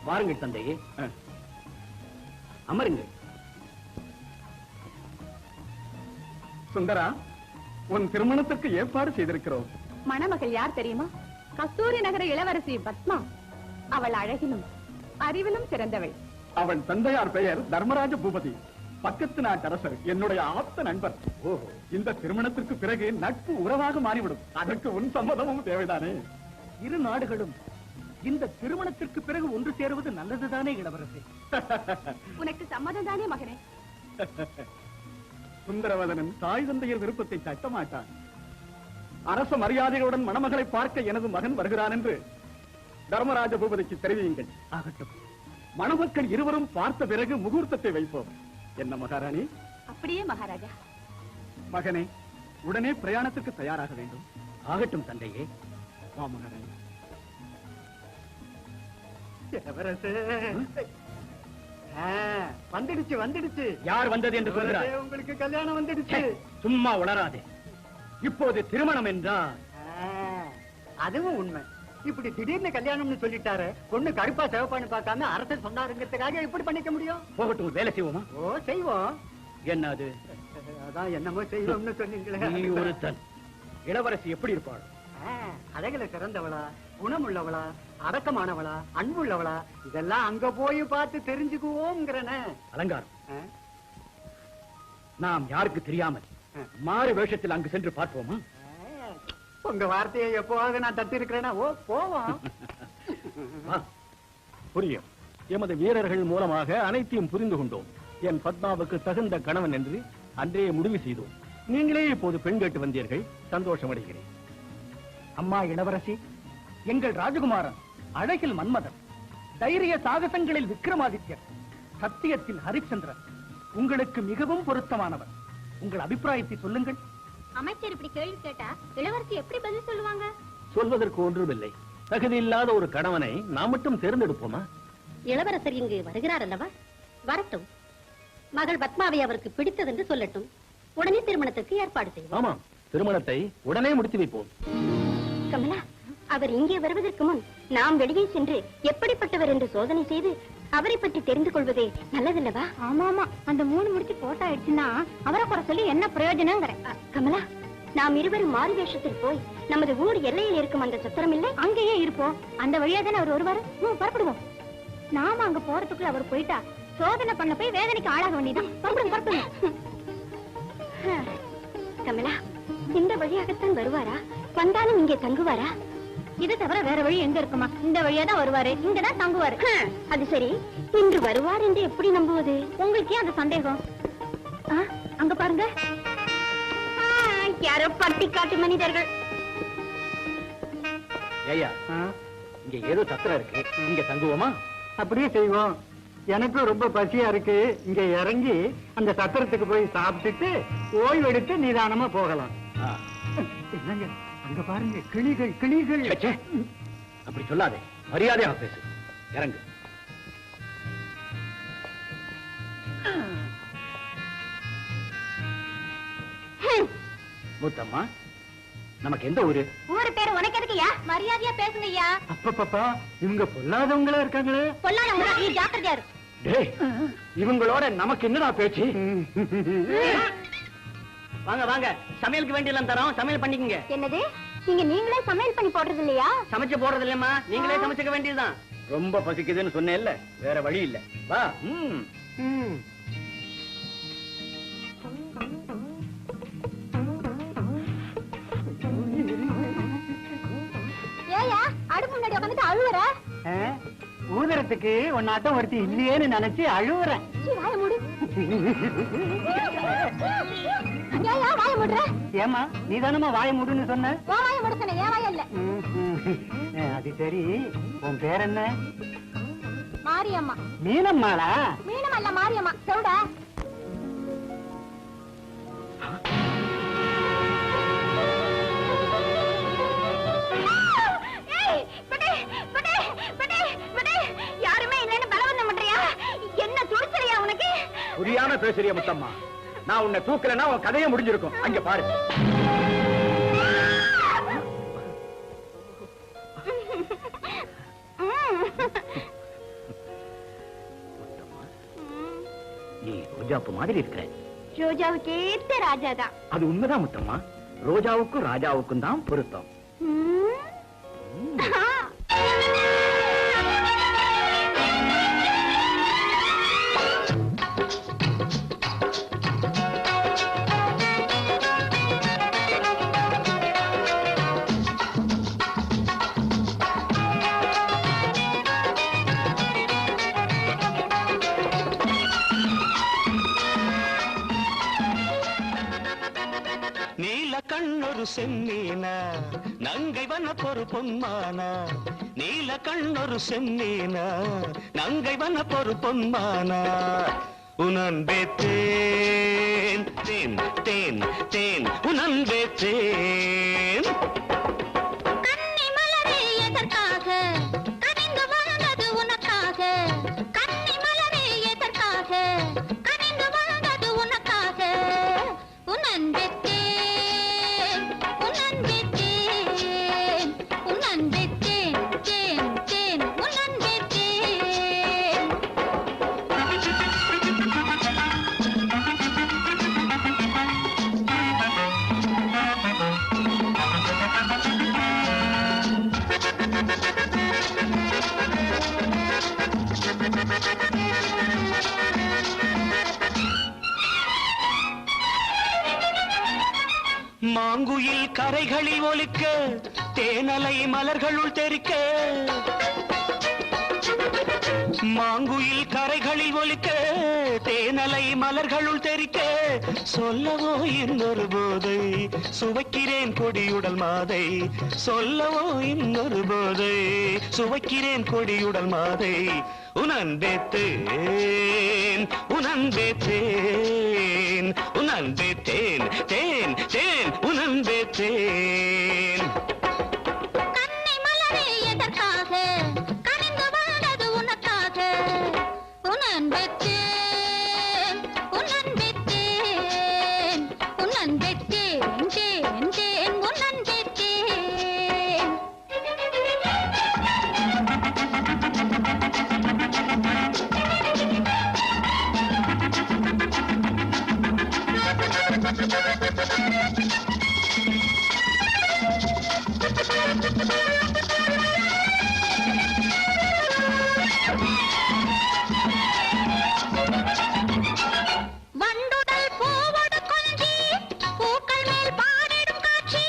வாருங்கள் தந்தையே, அமருங்கள். சுந்தரா, உன் திருமணத்திற்கு ஏற்பாடு செய்திருக்கிறோம். மணமகள் யார் தெரியுமா? கஸ்தூரி நகர இளவரசி பத்மா. அவள் அழகிலும் அறிவிலும் சிறந்தவள். அவள் தந்தையார் பெயர் தர்மராஜ பூபதி, பக்கத்து நாட்டரசர், என்னுடைய ஆப்த நண்பர். இந்த திருமணத்திற்கு பிறகு நட்பு உறவாக மாறிவிடும். அதற்கு உன் சம்மதமும் தேவைதானே? இரு நாடுகளும் இந்த திருமணத்திற்கு பிறகு ஒன்று சேருவது நல்லதுதானே இளவரசி? உனக்கு சம்மதம் தானே மகனே? சுந்தரவதனன் தாய் தந்தையர் விருப்பத்தை தட்டமாட்டான். அரச மரியாதைகளுடன் மணமகளை பார்க்க எனது மகன் வருகிறான் என்று தர்மராஜ பூபதிக்கு தெரிவியுங்கள். ஆகட்டும். மணமக்கள் இருவரும் பார்த்த பிறகு முகூர்த்தத்தை வைப்போம். என்ன மகாராணி? அப்படியே மகாராஜா. மகனே, உடனே பிரயாணத்துக்கு தயாராக வேண்டும். ஆகட்டும் தந்தையே. வா மகாராணி. வந்துடுச்சு வந்துடுச்சு. யார் வந்தது என்று சொல்கிறார்? உங்களுக்கு கல்யாணம் வந்துடுச்சு. சும்மா உளராதே. இப்போது திருமணம் என்றால் அதுவும் உண்மை. இப்படி திடீர்னு கல்யாணம்னு சொல்லிட்டாரு. பொண்ணு கருப்பா சிவப்பான்னு பார்க்காம அரசர் சொன்னாருங்கிறதுக்காக இப்படி பண்ணிக்க முடியும்? போகட்டும், வேலை செய்வோமா? ஓ, செய்வோம். என்ன அது? அதான் என்னமோ செய்வோம்னு சொன்னீங்களே. நீ ஒருத்தன். இளவரசி எப்படி இருப்பாள்? அழகுல சிறந்தவளா, குணமுள்ளவளா, அடக்கமானவளா, அன்புள்ளவளா, இதெல்லாம் அங்க போய் பார்த்து தெரிஞ்சுக்குவோம்ங்கிறன. அலங்காரம், நாம் யாருக்கு தெரியாமல் மாறு வேஷத்தில் அங்கு சென்று பார்ப்போமா? உங்க வார்த்தையை எப்போவாக நான் தட்டி இருக்கிறேன்னா ஓ போவோம். புரியும். எமது வீரர்கள் மூலமாக அனைத்தையும் புரிந்து கொண்டோம். என் பத்மாவுக்கு தகுந்த கணவன் என்று அன்றே முடிவு செய்தோம். நீங்களே இப்போது பெண் கேட்டு வந்தீர்கள். சந்தோஷம் அடைகிறேன். அம்மா இளவரசி, எங்கள் ராஜகுமாரன் அழகில் மன்மதன், தைரிய சாகசங்களில் விக்ரமாதித்யன், சத்தியத்தில் ஹரிச்சந்திரன் உங்களுக்கு மிகவும் பொருத்தமானவர். உங்கள் அபிப்பிராயத்தை சொல்லுங்கள். அமைச்சர் இப்படி கேள்வி கேட்டா இளவரசி எப்படி பதில் சொல்லுவாங்க? சொல்வதற்கு ஒன்றுமில்லை. தகுதி இல்லாத ஒரு கணவனை நாம் மட்டும் தேர்ந்தெடுப்போமா? இளவரசர் இங்கு வருகிறார் அல்லவா? வரட்டும். மகள் பத்மாவை அவருக்கு பிடித்தது என்று சொல்லட்டும். உடனே திருமணத்துக்கு ஏற்பாடு செய்வோம். ஆமா, திருமணத்தை உடனே முடித்து வைப்போம். கமலா, அவர் இங்கே வருவதற்கு முன் நாம் வெளியே சென்று எப்படிப்பட்டவர் என்று சோதனை செய்து அவரை பற்றி தெரிந்து கொள்வதே நல்லதல்லவா? ஆமா ஆமா, அந்த 3 முடிச்சு போட்டா ஆயிடுச்சுன்னா அவரை குறை சொல்லி என்ன பிரயோஜனங்கிற. கமலா, நாம் இருவரும் மாறு வேஷத்தில் போய் நமது ஊர் எல்லையில் இருக்கும் அந்த சத்திரம் இல்லை, அங்கேயே இருப்போம். அந்த வழியா தானே அவர் வருவாரு. புறப்படுவோம். நாம அங்க போறதுக்குள்ள அவர் போயிட்டா சோதனை பண்ண போய் வேதனைக்கு ஆளாக வேண்டியதான். புறப்படுங்க. கமலா, இந்த வழியாகத்தான் வருவாரா? வந்தாலும் இங்கே தங்குவாரா? இது தவிர வேற வழி எங்க இருக்குமா? இந்த வழியா தான் வருவாரு, இங்கதான் தங்குவாரு. அது சரி, இன்று வருவார் என்று எப்படி நம்புவது? உங்களுக்கே அந்த சந்தேகம்? அங்க பாருங்க, யாரோ பட்டி காட்டு மனிதர்கள். ஏயா, இங்க ஏதோ சத்திரம் இருக்கு, இங்க தங்குவோமா? அப்படியே செய்வோம். எனக்கும் ரொம்ப பசியா இருக்கு. இங்க இறங்கி அந்த சத்திரத்துக்கு போய் சாப்பிட்டுட்டு ஓய்வெடுத்து நிதானமா போகலாம். என்னங்க, அங்க பாருங்க, கிளிகள் கிளிகள். அப்படி சொல்லாதே, மரியாதையாக பேசு. இறங்கு. முத்தம்மா, நமக்கு எந்த ஊரு? ஊரு பேரு உனக்கு எதுக்குயா? மரியாதையா பேசுங்க ஐயா. அப்பப்பா, இவங்க பொல்லாதவங்களா இருக்காங்களே. பொல்லாதவங்களா? நீ ஜாக்கிரதையா இரு. டேய், இவங்களோட நமக்கு என்னடா பேச்சு? வாங்க வாங்க, சமையலுக்கு வேண்டியெல்லாம் தரோம், சமையல் பண்ணிக்கங்க. என்னது, நீங்களே சமையல் பண்ணி போடுறது இல்லையா? சமைச்சு போடுறது இல்லம்மா, நீங்களே சமைச்சுக்க வேண்டியதுதான். ரொம்ப பசிக்குதுன்னு சொன்னேன்ல, வேற வழி இல்ல. வா. ஏயா அடுப்பு முன்னாடி உட்காந்துட்டு அழுவுற? ஊதரத்துக்கு ஒன்னாட்டம் ஒருத்தி இல்லையேன்னு நினைச்சு அழுவுறேன். வாய மூடு. ஏயா வாய மூடுற? ஏமா, நீதானமா வாய மூடுன்னு சொன்ன? வாய மூட சொன்ன, ஏன் வாய இல்ல. அது சரி, உன் பேர் என்ன? மாரியம்மா. மீனம்மாளா? மீனம் அல்ல, மாரியம்மா. சொல்டா. யாருமே இல்லன்னு பலவந்தம் பண்றியா? என்ன துடிச்சறியா உனக்கு? புரியாம பேசுறிய முத்தம்மா. நான் உன்னை தூக்கலன்னா உன் கதையை முடிஞ்சிருக்கும். அங்க பாரு. ரோஜாப்பு மாதிரி இருக்கிற. ரோஜாவுக்கு ஏத்த ராஜாதான். அது உண்மைதான் முத்தம்மா. ரோஜாவுக்கும் ராஜாவுக்கும் தான் பொருத்தம். கண்ணொரு செம்மீனா நங்கை வனப்பொரு பொன்மானா. நீல கண்ணொரு செம்மீனா நங்கை வனப்பொரு பொன்மானா. உனன்பே தேன் தேன் தேன் தேன் உனன்பே தேன். கன்னி மலரே எதற்காக கனிந்து வாழ்ந்தது உனக்காக. கன்னி மலரே எதற்காக கனிந்து வாழ்ந்தது உனக்காக. உனன்பே மாங்குயில் கரைகளில் ஒலிக்க தேனலை மலர்களுள் தெரிக்க. மாங்குயில் கரைகளில் ஒலிக்க தேனலை மலர்களுள் தெரிக்க. சொல்லவோ இன்னொரு போதை சுவைக்கிறேன் கொடியுடல் மாதை. சொல்லவோ இன்னொரு போதை சுவைக்கிறேன் கொடியுடல் மாதை. உனன்பே தேன் உனன்பே தேன் உனன்பே தேன் தேன் தேன் உனன்பே தேன். கன்னி மலரே எதற்காக கனிந்து வாழ்ந்தது உனக்காக. உனன்பே தேன் உனன்பே தேன் உனன்பே தேன் தேன் தேன் உனன்பே தேன். வண்டுடல் பூவோடு கொஞ்சி பூக்கள் மேல் பாடிடும் காட்சி.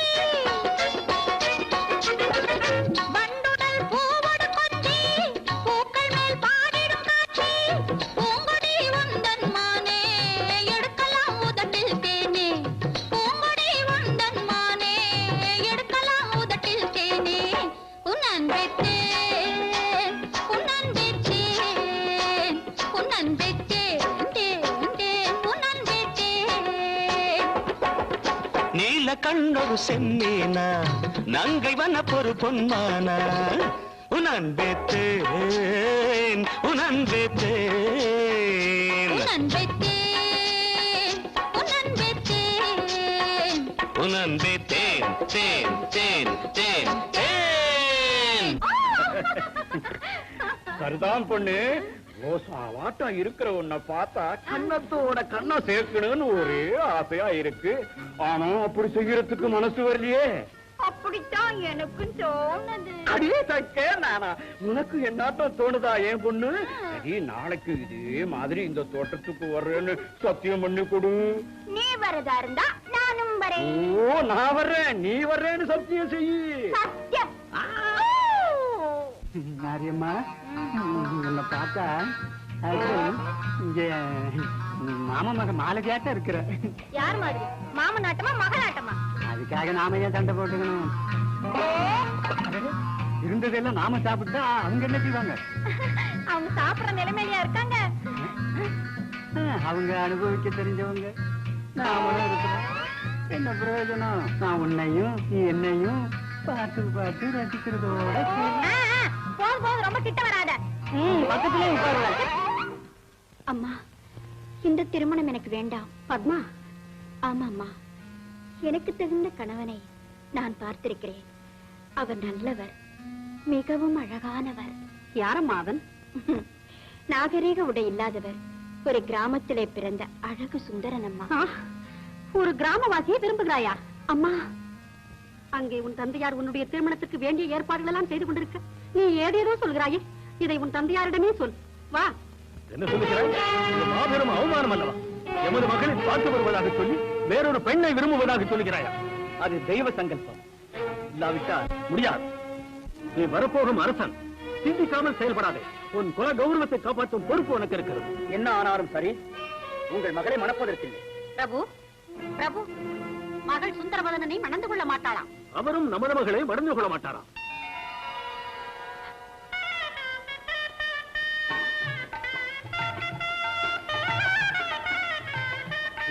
வண்டுடல் பூவோடு கொஞ்சி பூக்கள் மேல் பாடிடும் காட்சி. பூங்கொடி வந்தன் மானே எடுக்கலாம் உதட்டில் தேனே. பூங்கொடி வந்தன் மானே எடுக்கலாம் உதட்டில் தேனே. உனன்பே தேன் உனன்பே தேன் உனன்பே தேன் தேன் தேன் உனன்பே தேன். நீல கண்ணொரு செம்மீனா நங்கை வனப்பொரு பொன்மானா. உனன்பே தேன் உனன்பே தேன் உனன்பே தேன் உனன்பே தேன் உனன்பே தேன் தேன் தேன் தேன் தேன். சரிதான் பொண்ணு. ரோசாவாட்டம் இருக்கிற உன்னை பார்த்தா கண்ணத்தோட கண்ணை சேர்க்கணும்னு ஒரே ஆசையா இருக்கு. ஆனா அப்படி செய்யறதுக்கு மனசு வரலையே. அப்படித்தான் எனக்கும் தோணுது. அடியே தக்கே நானா உனக்கு என்னாட்டம் தோணுதா ஏன் பொண்ணு? சரி நாளைக்கு இதே மாதிரி இந்த தோட்டத்துக்கு வர்றேன்னு சத்தியம் பண்ணி கொடு. நீ வரதா இருந்தா நானும் வரேன். ஓ நான் வர்றேன் நீ வர்றேன்னு சத்தியம் செய்யி. சத்தியம். மாரியம்மா உன்னை பார்த்தா இங்க மாமா மக மாலதியாட்ட இருக்கிற. யார் மாதிரி? மாமன் நாட்டமா மகனாட்டமா? அதுக்காக நாம ஏன் சண்டை போட்டுக்கணும்? இருந்ததெல்லாம் நாம சாப்பிட்டா அவங்க என்ன செய்வாங்க? அவங்க சாப்பிடுற நிலைமையிலயா இருக்காங்க? அவங்க அனுபவிக்க தெரிஞ்சவங்க. நாமளும் இருக்கிறோம். என்ன பிரயோஜனம்? நான் உன்னையும் நீ என்னையும் பார்த்து பார்த்து ரசிக்கிறதோட போதும் போதும், ரொம்ப கிட்ட வராத. பக்கத்திலே உட்காருவ. அம்மா, இந்த திருமணம் எனக்கு வேண்டாம். பத்மா. ஆமா அம்மா, எனக்கு தகுந்த கணவனை நான் பார்த்திருக்கிறேன். அவர் நல்லவர், மிகவும் அழகானவர். யாரம்மா அவன்? நாகரீக உடை இல்லாதவர், ஒரு கிராமத்திலே பிறந்த அழகு சுந்தரன் அம்மா. ஒரு கிராமவாசியை விரும்புகிறாயா? அம்மா, அங்கே உன் தந்தையார் உன்னுடைய திருமணத்துக்கு வேண்டிய ஏற்பாடுகள் எல்லாம் செய்து கொண்டிருக்க நீ ஏதேதோ சொல்கிறாயே. இதை உன் தந்தையாரிடமே சொல். வா. என்ன சொல்லுகிறாய்? இது மாபெரும் அவமானம் அல்லவா? எமது மகளை பார்த்து வருவதாக சொல்லி வேறொரு பெண்ணை விரும்புவதாக சொல்லுகிறாயா? அது தெய்வ சங்கல்பம். இல்லாவிட்டால் முடியாது. நீ வரப்போகும் அரசன், சிந்திக்காமல் செயல்படாதே. உன் குல கௌரவத்தை காப்பாற்றும் பொறுப்பு உனக்கு இருக்கிறது. என்ன ஆனாலும் சரி, உங்கள் மகளை மணப்பதற்கில்லை. பிரபு, பிரபு, மகள் சுந்தரவதனனை மணந்து கொள்ள மாட்டாளாம். அவரும் நமது மகளை மணந்து கொள்ள மாட்டாராம்.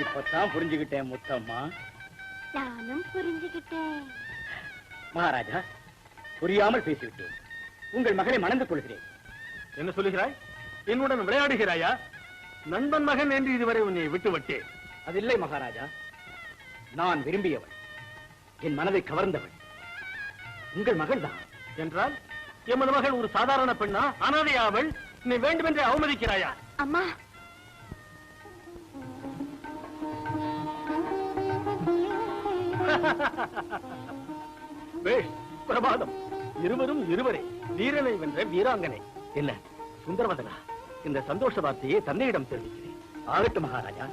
இப்பதான் புரிஞ்சுக்கிட்டேன் முத்தம்மா. நானும் புரிஞ்சுக்கிட்டேன். மகாராஜா, புரியாமல் பேசிவிட்டேன். உங்கள் மகளை மணந்து கொள்கிறேன். என்ன சொல்லுகிறாய்? என்னுடன் விளையாடுகிறாயா? நண்பன் மகன் என்று இதுவரை உன்னை விட்டு விட்டேன். அதில்லை மகாராஜா, நான் விரும்பியவள், என் மனதை கவர்ந்தவள் உங்கள் மகள் தான். என்றால் எமது மகள் ஒரு சாதாரண பெண்ணா? அனாதையாவள். நீ வேண்டுமென்றே அவமதிக்கிறாயா? அம்மா, பேஷ், பிரபாதம். இருவரும் இருவரே. வீரனை வென்ற வீராங்கனை. என்ன சுந்தரவதனா, இந்த சந்தோஷ வார்த்தையை தந்தையிடம் தெரிவிக்கிறேன். ஆகட்டும் மகாராஜா.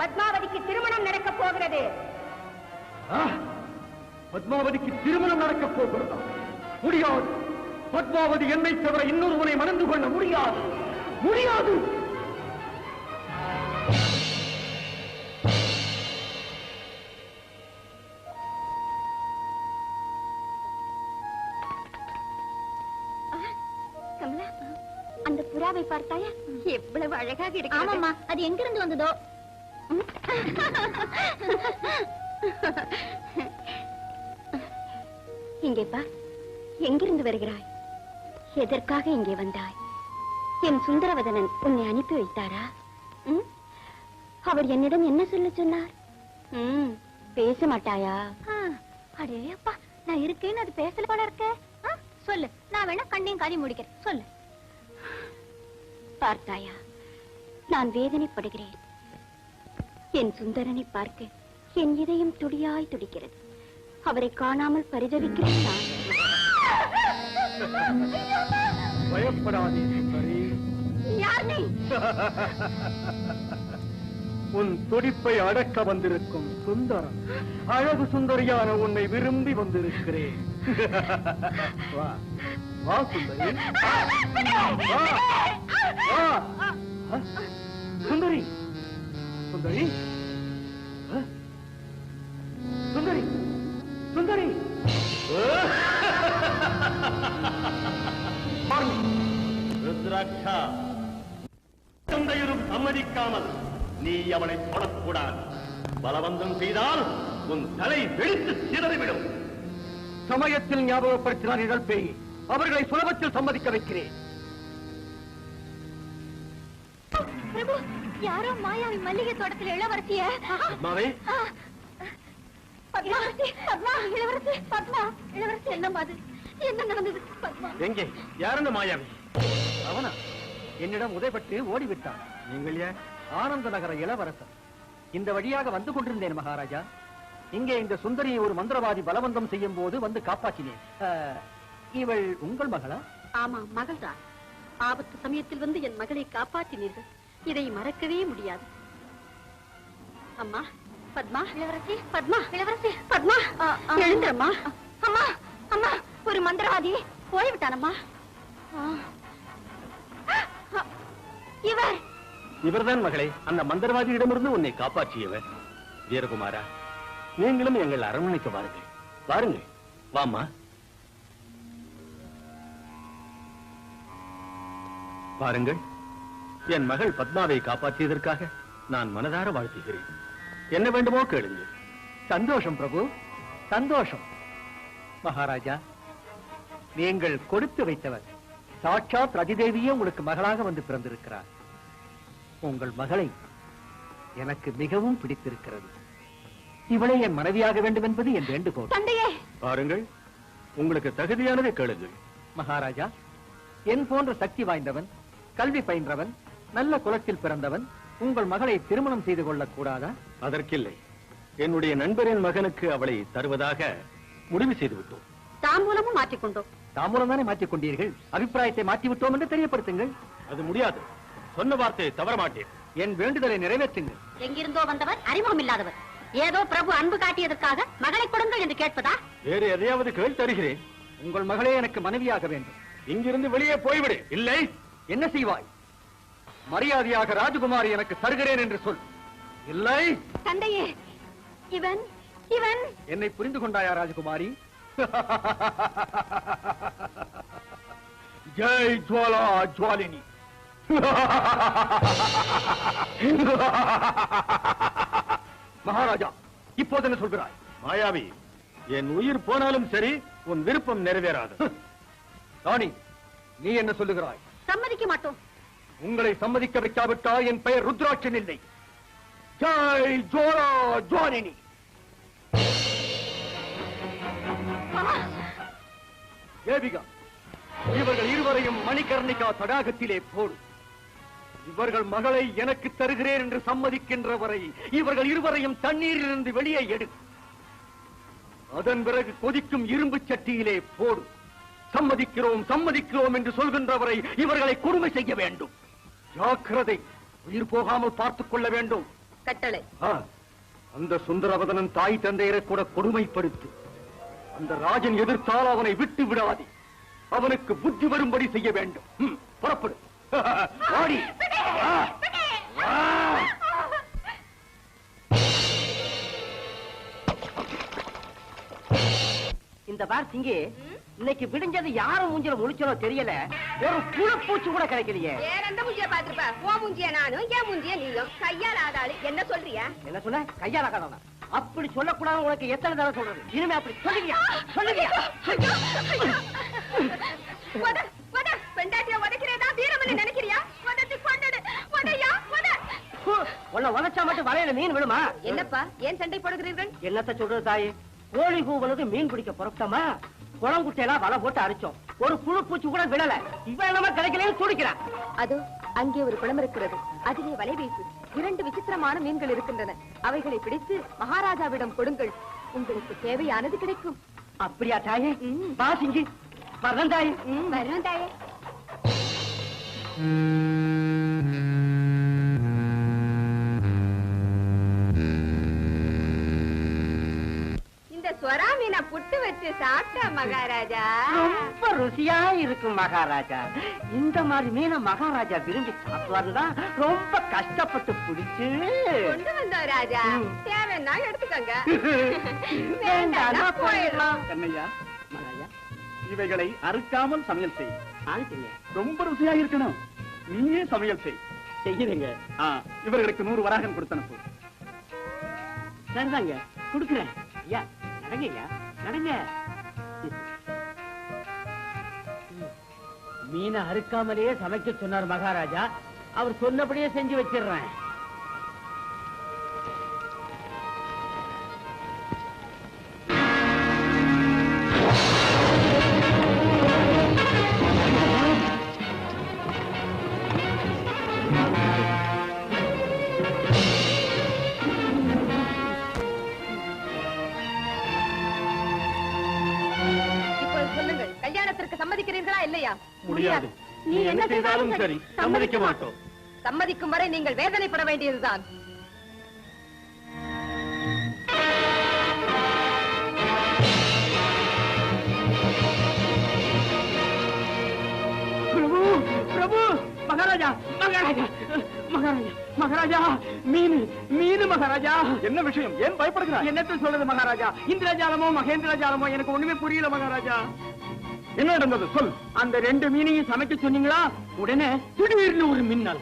பத்மாவதிக்கு திருமணம் நடக்க போகிறது. பத்மாவதிக்கு திருமணம் நடக்கப் போகிறதா? முடியாது. பத்மாவதி என்னை தவிர இன்னொருவனை மணந்து கொள்ள முடியாது. முடியாது. கமலா, அந்த புறாவை பார்த்தாயா? எவ்வளவு அழகாக இருக்கு. ஆமாம்மா, அது எங்கிருந்து வந்ததோ? இங்கே பார். எங்கிருந்து வருகிறாய்? எதற்காக இங்கே வந்தாய்? என் சுந்தரவதனன் உன்னை அனுப்பி வைத்தாரா? அவர் என்னிடம் என்ன சொல்ல சொன்னார்? பேச மாட்டாயா? அடே அப்பா, நான் இருக்கேன்னு அது பேசல போல இருக்க. சொல்லு, நான் வேணா கண்ணையும் காதி முடிக்கிறேன். சொல்லு. பார்த்தாயா, நான் வேதனைப்படுகிறேன். என் சுந்தரனை பார்க்க என் இதயம் துடியாய் துடிக்கிறது. அவரை காணாமல் பரிதவிக்கிறேன் நான். பயப்படாதே சுந்தரி. யார் நீ? உன் துடிப்பை அடக்க வந்திருக்கும் சுந்தரம். அழகு சுந்தரியான உன்னை விரும்பி வந்திருக்கிறேன். வா, வா சுந்தரி. வா, வா. சுந்தரி, சுந்தரி, சுந்தரி, சுந்தரி. ருத்ராட்சா, தந்தையரும் சம்மதிக்காமல் நீ அவளை தொடக்கூடாது. பலவந்தம் செய்தால் உன் தலை வெடித்து சிதறிவிடும். சமயத்தில் ஞாபகப்படுத்தினார் இழப்பேய். அவர்களை சுலபத்தில் சம்மதிக்க வைக்கிறேன். பிரபு, யாரோ மாயாவி மல்லிகை தோட்டத்தில் இளவரசிய. பத்மாவே, பத்மாவதி, பத்மா, இளவரசி, பத்மா, இளவரசி, என்னம்மா அது? என்ன நடந்தது? பத்மா, எங்கே? யாருன்னு மாயாவி? அவனா என்னிடம் உதைப்பட்டு ஓடிவிட்டான். நீங்கள் ஏன்? ஆனந்த நகர இளவரசர். இந்த வழியாக வந்து கொண்டிருந்தேன் மகாராஜா. இங்கே இந்த சுந்தரியை ஒரு மந்திரவாதி பலவந்தம் செய்யும் போது வந்து காப்பாற்றினேன். இவள் உங்கள் மகளா? ஆமா, மகள்தான். ஆபத்து சமயத்தில் வந்து என் மகளை காப்பாற்றினீர்கள். இதை மறக்கவே முடியாது. அம்மா, பத்மா, இளவரசி, பத்மா, இளவரசி, பத்மா, எழுந்திரம்மா. அம்மா, அம்மா, ஒரு மந்திரவாதி போய்விட்டானம்மா. இவர் இவர்தான் மகளே, அந்த மந்திரவாதியிடமிருந்து உன்னை காப்பாற்றியவர். வீரகுமாரா, நீங்களும் எங்கள் அரண்மனைக்கு வாருங்கள். வாருங்கள். வாமா. பாருங்கள், என் மகள் பத்மாவை காப்பாற்றியதற்காக நான் மனதார வாழ்த்துகிறேன். என்ன வேண்டுமோ கேளுங்கள். சந்தோஷம் பிரபு, சந்தோஷம். மகாராஜா, நீங்கள் கொடுத்து வைத்தவர். சாட்சாத் ரதிதேவியே உங்களுக்கு மகளாக வந்து பிறந்திருக்கிறார். உங்கள் மகளை எனக்கு மிகவும் பிடித்திருக்கிறது. இவளை என் மனைவியாக வேண்டும் என்பது என் வேண்டுகோள். தந்தையே, பாருங்கள், உங்களுக்கு தகுதியானதை கேளுங்கள். மகாராஜா, என் போன்ற சக்தி வாய்ந்தவன், கல்வி பயின்றவன், நல்ல குலத்தில் பிறந்தவன் உங்கள் மகளை திருமணம் செய்து கொள்ளக் கூடாதா? அதற்கில்லை. என்னுடைய நண்பரின் மகனுக்கு அவளை தருவதாக முடிவு செய்து விட்டோம். தாம்பூலமும் மாற்றிக்கொண்டோம். தாம்பூலம் தானே மாற்றிக் கொண்டீர்கள். அபிப்பிராயத்தை மாற்றிவிட்டோம் என்று தெரியப்படுத்துங்கள். அது முடியாது. சொன்ன வார்த்தையை தவற மாட்டேன். என் வேண்டுதலை நிறைவேற்றுங்கள். எங்கிருந்தோ வந்தவர், அறிமுகம் இல்லாதவர். ஏதோ பிரபு அன்பு காட்டியதற்காக மகளை கொடுங்கள் என்று கேட்பதா? வேறு எதையாவது கேள், தருகிறேன். உங்கள் மகளே எனக்கு மனைவியாக வேண்டும். இங்கிருந்து வெளியே போய்விடு. இல்லை, என்ன செய்வாய்? மரியாதையாக ராஜகுமாரி எனக்கு தருகிறேன் என்று சொல். இல்லை, தந்தையே, இவன் இவன் என்னை புரிந்து கொண்டாயா ராஜகுமாரி? ஜெய் ஜுவாலா ஜுவாலினி. மகாராஜா, இப்போது என்ன சொல்கிறாய்? மாயாவி, என் உயிர் போனாலும் சரி, உன் விருப்பம் நிறைவேறாது. ராணி, நீ என்ன சொல்லுகிறாய்? சம்மதிக்க மாட்டோம். உங்களை சம்மதிக்க வைக்காவிட்டால் என் பெயர் ருத்ராட்சன் இல்லை. ஜெய் ஜுவாலா ஜுவாலினி. தேவிகா, இவர்கள் இருவரையும் மணிகர்ணிகா தடாகத்திலே போடு. இவர்கள் மகளை எனக்கு தருகிறேன் என்று சம்மதிக்கின்ற வரை இவர்கள் இருவரையும் தண்ணீரிலிருந்து வெளியே எடு. அதன் பிறகு கொதிக்கும் இரும்பு சட்டியிலே போடு. சம்மதிக்கிறோம் சம்மதிக்கிறோம் என்று சொல்கின்ற வரை இவர்களை கொடுமை செய்ய வேண்டும். ஜாக்கிரதை, உயிர் போகாமல் பார்த்துக் கொள்ள வேண்டும். கட்டளை. அந்த சுந்தரவதனன் தாய் தந்தையரை கூட கொடுமைப்படுத்து. அந்த ராஜன் எதிர்த்தால் அவனை விட்டு விடாதே. அவனுக்கு புத்தி வரும்படி செய்ய வேண்டும். புறப்படு. வாடி. இந்த பார் சிங்கி, இன்னைக்கு விடிஞ்சது யாரும் மூஞ்சில முழிச்சனோ தெரியல, ஒரு புழுப்பூச்சி கூட கிடைக்கலையே. ஏன் மூஞ்சிய பாத்துருப்ப? ஓ மூஞ்சிய நானும், ஏன் மூஞ்சிய நீயும். கையால் ஆதாளு என்ன சொல்றியா? என்ன சொன்ன? கையால காணவனா? அப்படி சொல்லக்கூடாது. உனக்கு எத்தனை தடவை சொல்றது? இனிமே அப்படி சொல்லுவியா? சொல்லுவியா? பெண்டாட்டிய உடைக்கிறதா வீரமணி நினைக்கிறியா? உன்னை உழைச்சா மட்டும் வலையில மீன் விடுமா? என்னப்பா, ஏன் சண்டை போடுகிறீர்கள்? என்னத்த சொல்றது தாயே? கோழி கூவலது மீன் பிடிக்க புறப்பட்டோமா, குளங்குட்டையெல்லாம் வலை போட்டு அரிச்சோம். ஒரு புழு பூச்சி கூட விடல. இவன் நம்ம கிடைக்கலன்னு துடிக்கிறான். அதோ அங்கே ஒரு குளம் இருக்கிறது, அதிலே வலை வீசு. 2 விசித்திரமான மீன்கள் இருக்கின்றன. அவைகளை பிடித்து மகாராஜாவிடம் கொடுங்கள், உங்களுக்கு தேவையானது கிடைக்கும். அப்படியா தாயே? வா சிங்கி, வர்றேன் தாயே. வர்றேன் தாயே. இந்த சொரா மீனை புட்டு வச்சு சாப்பிட்டா மகாராஜா ரொம்ப ருசியா இருக்கும் மகாராஜா. இந்த மாதிரி மீனை மகாராஜா விரும்பி சாப்பிடுவாருன்னா ரொம்ப கஷ்டப்பட்டு பிடிச்சு கொண்டு வந்தோம் ராஜா. தேவைன்னா எடுத்துக்கோங்க, வேண்டாம்னா போயிடலாம். கண்ணையா, மகாராஜா, இவைகளை அறுக்காமல் சமையல் செய். ஆளுங்க ரொம்ப ருசியா இருக்கணும். நீயே சமையல் செய். செய்யுறீங்க. இவர்களுக்கு 100 வராகன் கொடுத்தனுப்பு. சரிதாங்க, கொடுக்குறேன். ஐயா நடங்கய்யா, நடங்க. மீனை அறுக்காமலேயே சமைக்க சொன்னார் மகாராஜா. அவர் சொன்னபடியே செஞ்சு வச்சிடுறேன். சம்மதிக்கிறீர்களா இல்லையா? முடியாது. நீ என்ன செய்தாலும் சரி, சம்மதிக்க மாட்டோம். சம்மதிக்கும் வரை நீங்கள் வேதனைப்பட வேண்டியதுதான். பிரபு, பிரபு, மகாராஜா, மகாராஜா, மகாராஜா, மகாராஜா, மீன், மீன் மகாராஜா. என்ன விஷயம்? ஏன் பயப்படுகிறாய்? என்னத்த சொல்றது மகாராஜா? இந்திரஜாலமோ மகேந்திர ஜாலமோ எனக்கு ஒண்ணுமே புரியல மகாராஜா. என்ன நடந்தது சொல். அந்த 2 மீனையும் சமைக்க சொன்னீங்களா, உடனே திடீர்னு ஒரு மின்னல்.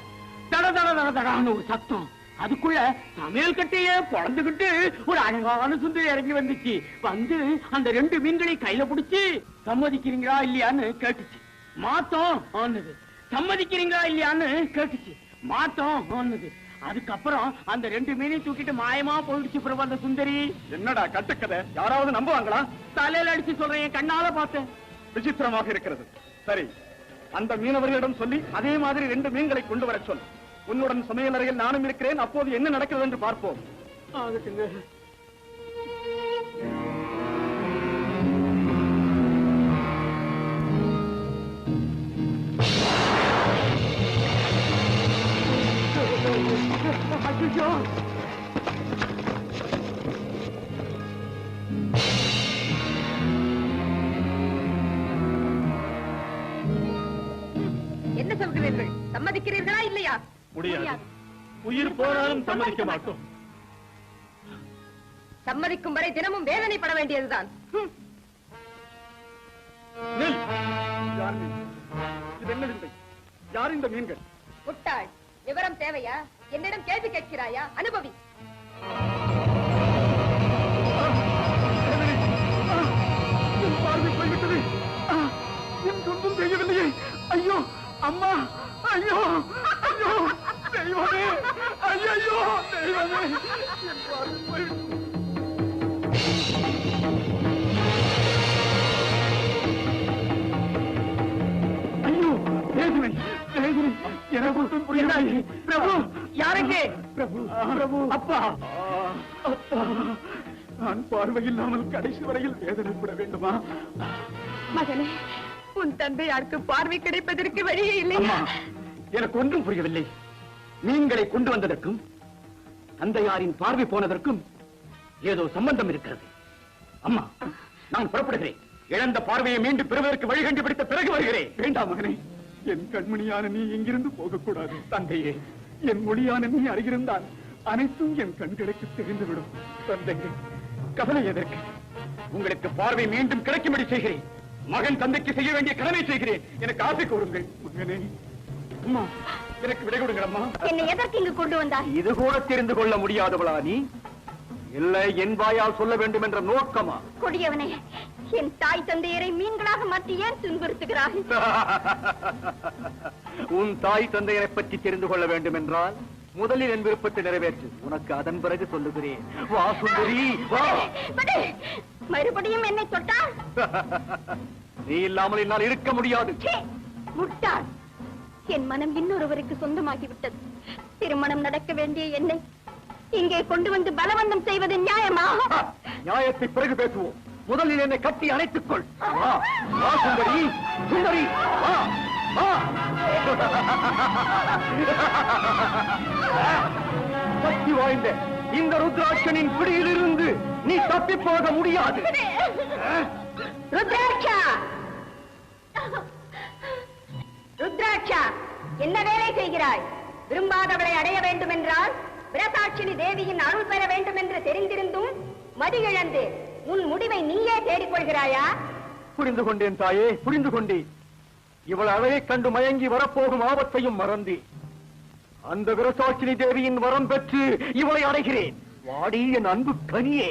தட தட தட தடான்னு ஒரு சத்தம். அதுக்குள்ள சமையல் கட்டையே பொழந்துகிட்டு ஒரு அழகான சுந்தரி இறங்கி வந்துச்சு. வந்து அந்த 2 மீன்களையும் கையில பிடிச்சு சம்மதிக்கிறீங்களா இல்லையான்னு கேட்டுச்சு. மாத்தம் ஆனது. சம்மதிக்கிறீங்களா இல்லையான்னு கேட்டுச்சு. மாத்தம் ஆனது. அதுக்கப்புறம் அந்த 2 மீனையும் தூக்கிட்டு மாயமா போயிடுச்சு. பிரபு அந்த சுந்தரி. என்னடா கட்டுக்கதை? யாராவது நம்புவாங்களா? தலையில அடிச்சு சொல்றேன், என் கண்ணால பார்த்தேன். விசித்திரமாக இருக்கிறது. சரி, அந்த மீனவர்களிடம் சொல்லி அதே மாதிரி 2 மீன்களை கொண்டு வர சொல். உன்னுடன் சமையலறையில் நானும் இருக்கிறேன். அப்போது என்ன நடக்கிறது என்று பார்ப்போம். ஆகட்டுங்க. ஐயோ, என்ன சொல்கிறீர்கள்? சம்மதிக்கிறீர்களா இல்லையா? முடியாது. உயிர் போனாலும் சம்மதிக்க மாட்டோம். சம்மதிக்கும் வரை தினமும் வேதனைப்பட வேண்டியதுதான். நில். யார் நீ? இது என்னதில்லை? யார் இந்த மீன்கள்? முட்டாள், விவரம் தேவையா? என்னிடம் கேள்வி கேட்கிறாயா? அனுபவி. என் பார்வை போய்விட்டது. என் துன்பம் தெரியவில்லையே. ஐயோ அம்மா, ஐயோ ஐயோ தெய்வமே, ஐயோ தெய்வமே, என் பார்வை போய்விட்டது. ஐயோ வேதனை, வேதனை, எனக்கு ஒன்றும் புரியவில்லை. பிரபு யாருக்கு? பிரபு, பிரபு, அப்பா, அப்பா, நான் பார்வையில்லாமல் கடைசி வரையில் வேதனைப்பட வேண்டுமா? மகனே, உன் தந்தையாருக்கு பார்வை கிடைப்பதற்கு வழியே இல்லை. அம்மா, எனக்கு ஒன்றும் புரியவில்லை. மீன்களை கொண்டு வந்ததற்கும் தந்தையாரின் பார்வை போனதற்கும் ஏதோ சம்பந்தம் இருக்கிறது. அம்மா, நான் புறப்படுகிறேன். இழந்த பார்வையை மீண்டும் பெறுவதற்கு வழி கண்டுபிடித்த பிறகு வருகிறேன். வேண்டாம் மகனே, என் கண்மணியான நீ இங்கிருந்து போகக்கூடாது. தந்தையே, என் மொழியான நீ அருகிருந்தால் அனைத்தும் என் கண்களுக்கு தெரிந்துவிடும். தந்தையே, கவலை எதற்கு? உங்களுக்கு பார்வை மீண்டும் கிடைக்கும்படி செய்கிறேன். மகன் தந்தைக்கு செய்ய வேண்டிய கடமை செய்கிறேன். எனக்கு ஆசை கூறுங்கள் மகனே. அம்மா, எனக்கு விடை கொடுங்கள் அம்மா. என்னை எதற்கு இங்கு கொண்டு வந்தாய்? இது கூட தெரிந்து கொள்ள முடியாதவளா நீ? இல்லை, என் வாயால் சொல்ல வேண்டும் என்ற நோக்கமா? கொடியவனே, என் தாய் தந்தையரை மீன்களாக மாற்றி ஏன் துன்புறுத்துகிறாய்? உன் தாய் தந்தையரை பற்றி தெரிந்து கொள்ள வேண்டும் என்றால் முதலில் என் விருப்பத்தை நிறைவேற்று. உனக்கு அதன் பிறகு சொல்லுகிறேன். வா சுந்தரி, வா. விடு. மறுபடியும் என்னை தொட்டால்? நீ இல்லாமல் என்னால் இருக்க முடியாது. சீ, முட்டாள். என் மனம் இன்னொருவருக்கு சொந்தமாகிவிட்டது. திருமணம் நடக்க வேண்டிய என்னை இங்கே கொண்டு வந்து பலவந்தம் செய்வது நியாயமா? நியாயத்தை பிறகு பேசுவோம். முதலில் என்னை கட்டி அணைத்துக் கொள். வா, வா சுந்தரி, சுந்தரி, வா, வா. சக்தி வாய்ந்த இந்த ருத்ராட்சனின் பிடியிலிருந்து நீ தப்பி போக முடியாது. ருத்ராட்சா, ருத்ராட்சா, என்ன வேலை செய்கிறாய்? விரும்பாதவளை அடைய வேண்டும் என்றால் விரசாட்சினி தேவியின் அருள் பெற வேண்டும் என்று தெரிந்திருந்தும் மதி இழந்து உன் முடிவை நீயே தேடிக்கொள்கிறாயா? புரிந்து கொண்டேன் தாயே, புரிந்து கொண்டேன். இவள் அழகை கண்டு மயங்கி வரப்போகும் ஆபத்தையும் மறந்தேன். அந்த விரசாட்சினி தேவியின் வரம் பெற்று இவளை அடைகிறேன். வாடி என் அன்பு கனியே.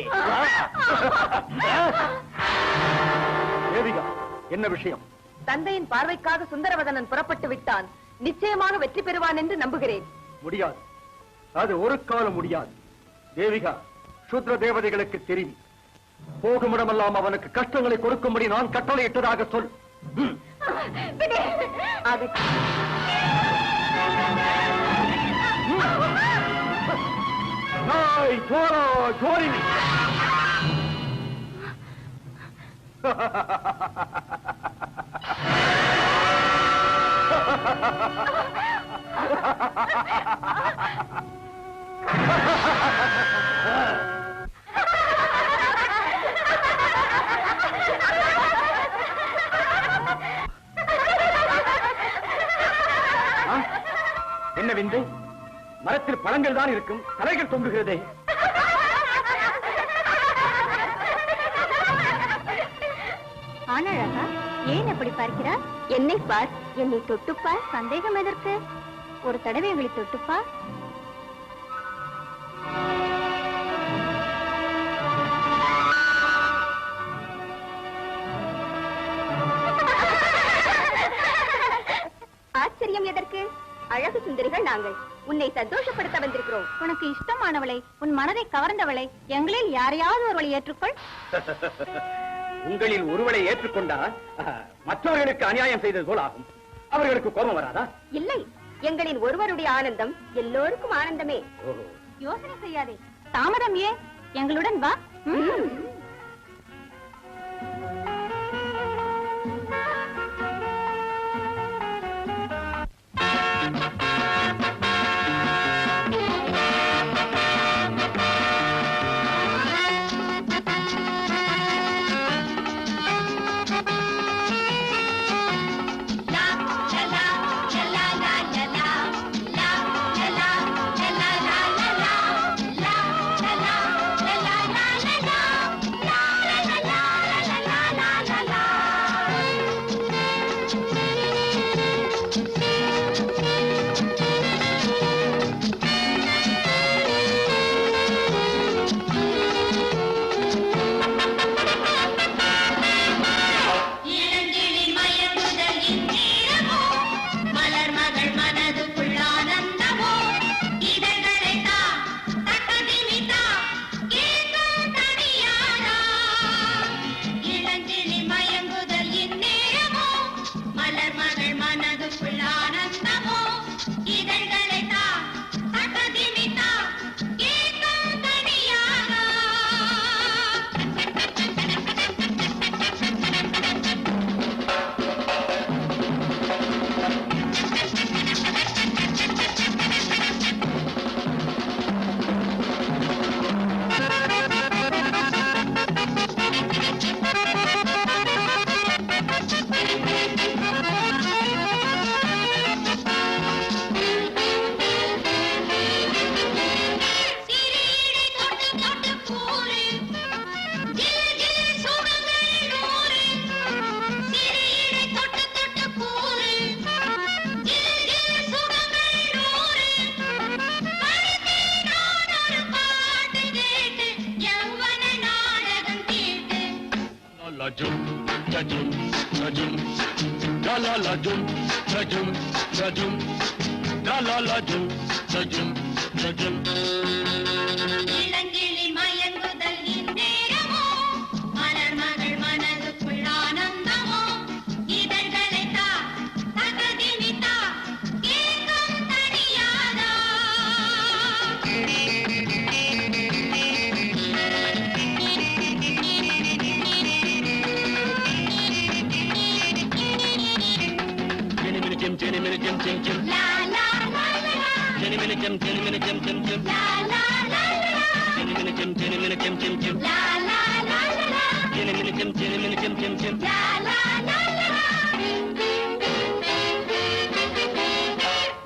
தேவிகா, என்ன விஷயம்? தந்தையின் பார்வைக்காக சுந்தரவதனன் புறப்பட்டு விட்டான். நிச்சயமாக வெற்றி பெறுவான் என்று நம்புகிறேன். முடியாது, அது ஒரு காலம் முடியாது. தேவிகா, சூத்ர தேவதைகளுக்கு தெரிவி. போகுமிடமெல்லாம் அவனுக்கு கஷ்டங்களை கொடுக்கும்படி நான் கட்டளையிட்டதாக சொல். அது நாய் ஜோரா ஜோரி. என்ன விந்து? மரத்தில் பழங்கள் தான் இருக்கும், தலைகள் தொங்குகிறதே. ஆனழகா, ஏன் அப்படி பார்க்கிறார்? என்னை பார், என்னை தொட்டுப்பார். சந்தேகம் எதற்கு? ஒரு தடவை எங்களை தொட்டுப்பா. ஆச்சரியம் எதற்கு? அழகு சுந்தரிகள் நாங்கள் உன்னை சந்தோஷப்படுத்த வந்திருக்கிறோம். உனக்கு இஷ்டமானவளை, உன் மனதை கவர்ந்தவளை எங்களில் யாரையாவது ஒருவளை ஏற்றுக்கொள். உங்களில் ஒருவளை ஏற்றுக்கொண்டால் மற்றவர்களுக்கு அநியாயம் செய்தது போல் ஆகும். அவர்களுக்கு கோபம் வராதா? இல்லை, எங்களின் ஒருவருடைய ஆனந்தம் எல்லோருக்கும் ஆனந்தமே. யோசனை செய்யாதே, தாமதம் ஏன், எங்களுடன் வா. இளங்கிளி மயங்குதல் இந்நேரமோ, மலர் மகள் மனதுக்குள் ஆனந்தமோ, இதழ்களை தா தகதிமிதா ஏக்கம் தனியாதா.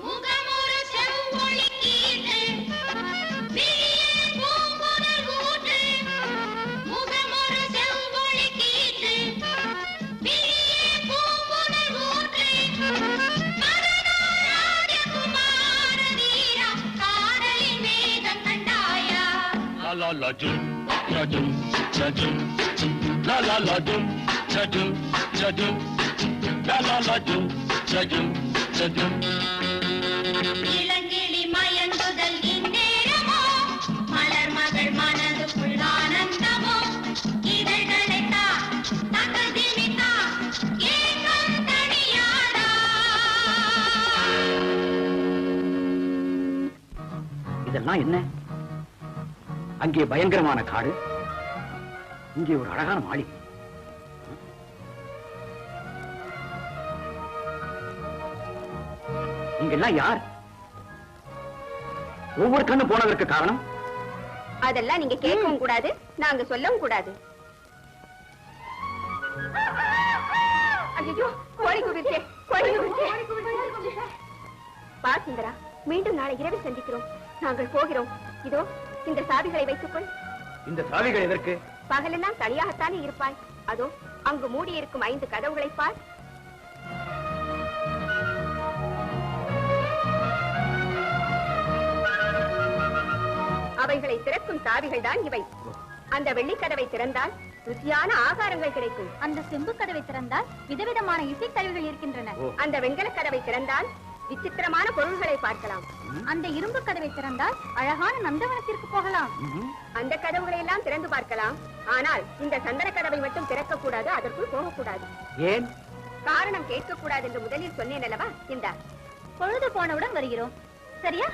முகமொரு செவ்வொளி கீற்று, விழியே பூங்குழல் ஊற்று. முகமொரு செவ்வொளி கீற்று, விழியே பூங்குழல் ஊற்று. ராஜகுமார வீரா, காதலின் வேகம் கண்டாயா? La la jum, ja jum, ja jum, la la jum, ja jum, ja jum, la jum, ja jum, ja jum. Ilankili மயங்குதல் இந்நேரமோ, மலர் மகள் மனதுக்குள் ஆனந்தமோ, இதழ்களை தா தகதிமிதா ஏக்கம் தனியாதா. இதெல்லாம் என்ன? அங்கே பயங்கரமான காடு, இங்கே ஒரு அழகான மாளிகை. இங்கெல்லாம் யார்? ஒவ்வொரு கண்ணு போனதற்கு காரணம்? அதெல்லாம் நீங்க கேட்கவும் கூடாது, நாங்க சொல்லவும் கூடாது. ஐயோ, கோழி குவிச்சே, கோழி குவிச்சே. பா சுந்தரா, மீண்டும் நாளை இரவில் சந்திக்கிறோம். நாங்கள் போகிறோம். இதோ இந்த சாவிகளை வைத்துக்கொள். இந்த சாவிகள் எதற்கு? பகலெல்லாம் தனியாகத்தானே இருப்பாய். அதோ அங்கு மூடியிருக்கும் 5 கதவுகளை பார். அவைகளை திறக்கும் சாவிகள் தான் இவை. அந்த வெள்ளிக்கதவை திறந்தால் ருசியான ஆகாரங்கள் கிடைக்கும். அந்த செம்பு கதவை திறந்தால் விதவிதமான இசைக்கருவிகள் இருக்கின்றன. அந்த வெண்கல கதவை திறந்தால் விசித்திரமான பொருள்களை பார்க்கலாம். அந்த இரும்பு கதவை திறந்தால் அழகான நந்தவனத்திற்கு போகலாம். அந்த கதவுகளை எல்லாம் திறந்து பார்க்கலாம். ஆனால் இந்த சந்தன கதவை மட்டும் திறக்க கூடாது, அதற்குள் போகக்கூடாது. ஏன்? காரணம் கேட்கக்கூடாது என்று முதலில் சொன்னேன் அல்லவா? இந்த பொழுது போனவுடன் வருகிறோம், சரியா?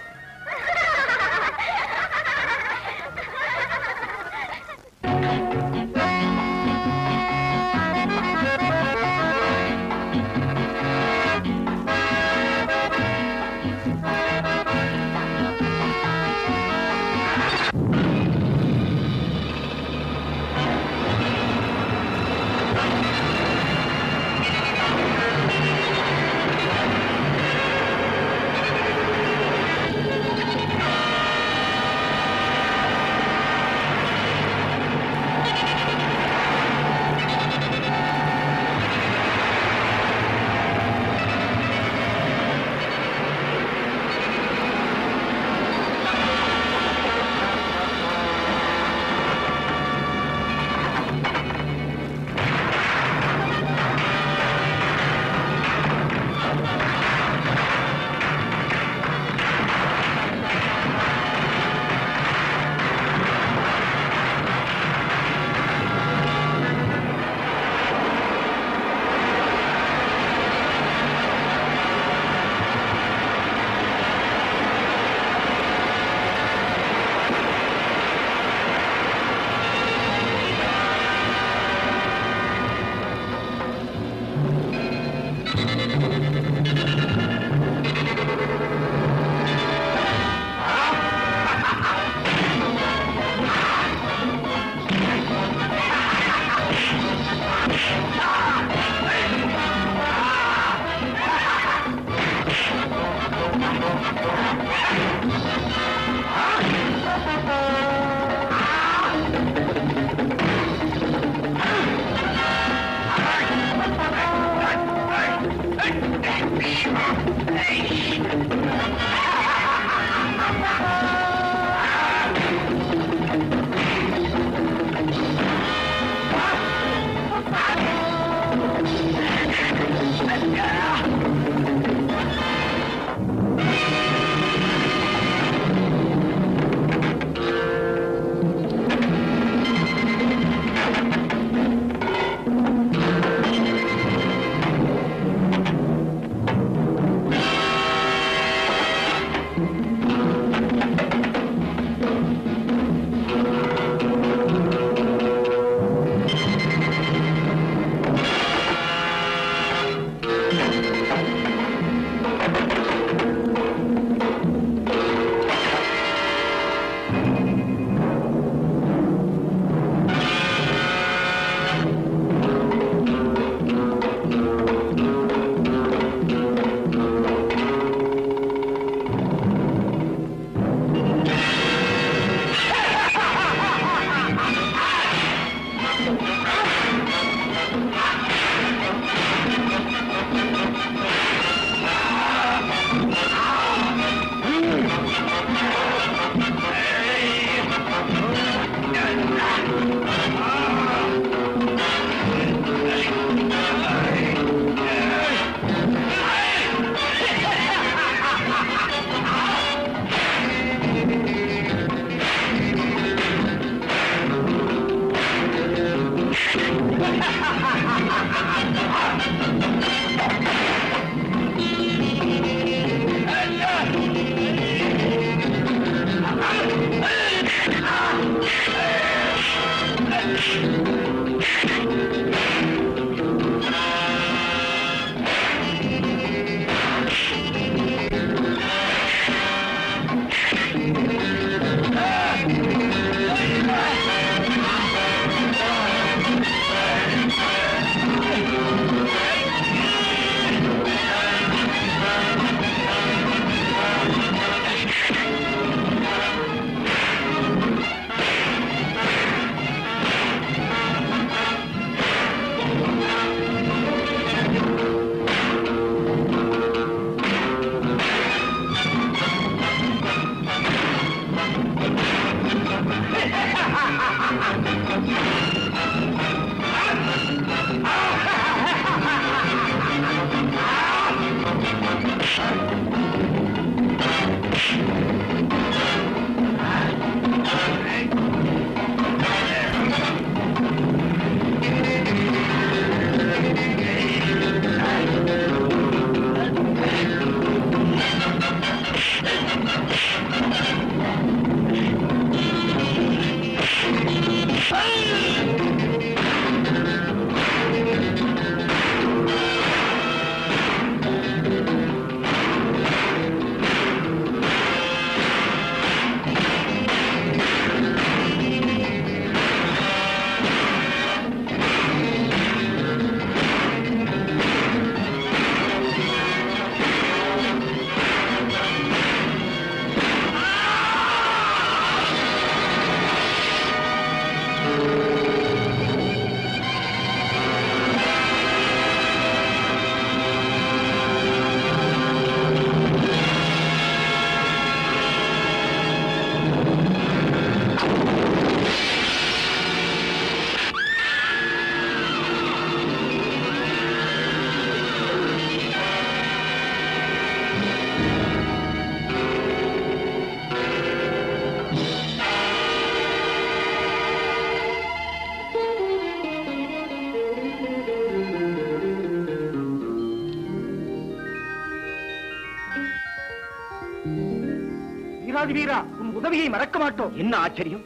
வீரா, உன் உதவியை மறக்க மாட்டோம். என்ன ஆச்சரியம்,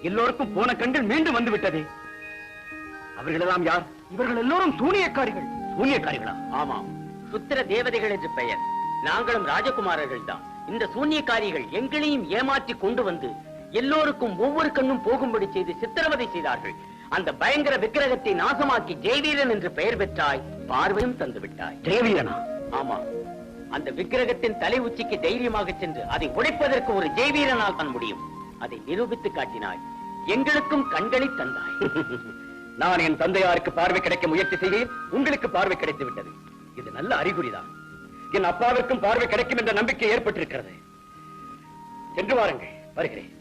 எல்லோருக்கும் போன கண்கள் மீண்டும் வந்து விட்டதே. அவர்களெல்லாம் யார்? இவர்கள் எல்லோரும் சூனியக்காரிகள். சூனியக்காரிகளா? ஆமாம், சுத்திர தேவதைகள் என்று பெயர். நாங்களும் ராஜகுமாரர்கள் தான். இந்த சூனியக்காரிகள் எங்களையும் ஏமாற்றி கொண்டு வந்து எல்லோருக்கும் ஒவ்வொரு கண்ணும் போகும்படி செய்து சித்திரவதை செய்தார்கள். அந்த பயங்கர விக்கிரகத்தை நாசமாக்கி ஜெயவீரன் என்று பெயர் பெற்றாய், பார்வையும் தந்து விட்டாய். ஜெயவீரனா? ஆமா, அந்த விக்கிரகத்தின் தலை உச்சிக்கு தைரியமாக சென்று அதை உடைப்பதற்கு ஒரு ஜெயவீரனால் தான் முடியும். அதை நிரூபித்து காட்டினாய், எங்களுக்கும் கண்களை தந்தாய். நான் என் தந்தையாருக்கு பார்வை கிடைக்க முயற்சி செய்கையில் உங்களுக்கு பார்வை கிடைத்து விட்டது. இது நல்ல அறிகுறிதான். என் அப்பாவிற்கும் பார்வை கிடைக்கும் என்ற நம்பிக்கை ஏற்பட்டிருக்கிறது. சென்று வாருங்கள், வருகிறேன்.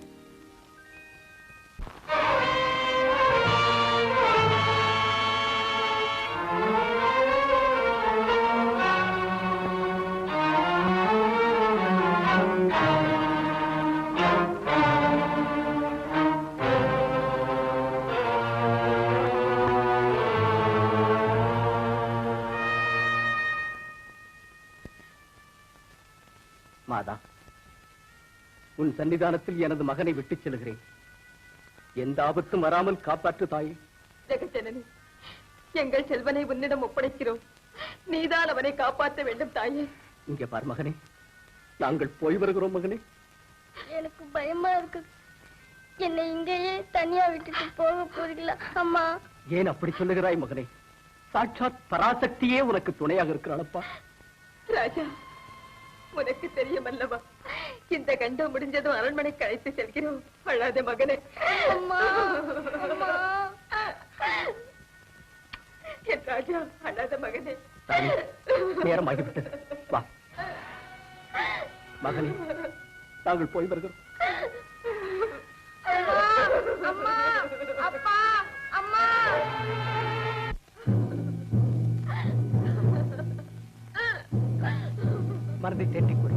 மாதா, உன் சன்னிதானத்தில் எனது மகனை விட்டுச் செல்கிறேன். எந்த ஆபத்தும் வராமல் காப்பாற்று தாயே. ஜெகஜனனி, எங்கள் செல்வனை உன்னிடம் ஒப்படைக்கிறோம். நீதான் அவனை காப்பாற்ற வேண்டும் தாயே. இங்கே பார் மகனே, நாங்கள் போய் வருகிறோம் மகனே. எனக்கு பயமா இருக்கு. என்னை இங்கேயே தனியா விட்டுட்டு போக போறீங்களா அம்மா? ஏன் அப்படி சொல்லுகிறாய் மகனே? சாட்சாத் பராசக்தியே உனக்கு துணையாக இருக்கிறாளப்பா. ராஜா, உனக்கு தெரியும் அல்லவா, இந்த கண்டம் முடிஞ்சதும் அரண்மனைக்கு அழைத்து செல்கிறோம். அழாத மகனே. அம்மா, அம்மா. என் ராஜா, அழாத மகனே. நேரமாகிவிட்டது, வா மகனே, நாங்கள் போய் வருகிறோம். அம்மா, அப்பா, அம்மா. மறந்து தேட்டிக் கொடு.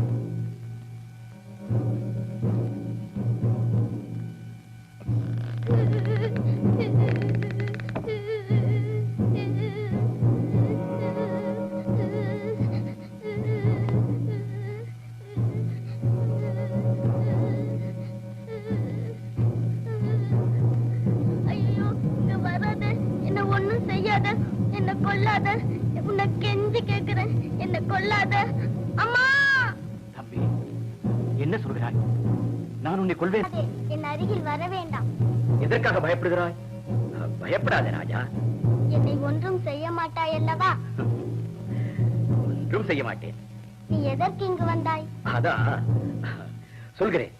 ஐயோ, இங்க வராத, என்ன ஒண்ணும் செய்யாத, என்ன கொல்லாத, உன்னை கெஞ்சி கேக்குறேன், என்ன கொல்லாத. அம்மா, தம்பி, என்ன சொல்கிறாய்? நான் உன்னை கொள்வேன். என் அருகில் வர வேண்டாம். எதற்காக பயப்படுகிறாய்? பயப்படாதே ராஜா. என்னை ஒன்றும் செய்ய மாட்டாய் அல்லவா? ஒன்றும் செய்ய மாட்டேன். நீ எதற்கு இங்கு வந்தாய்? அதான் சொல்கிறேன்.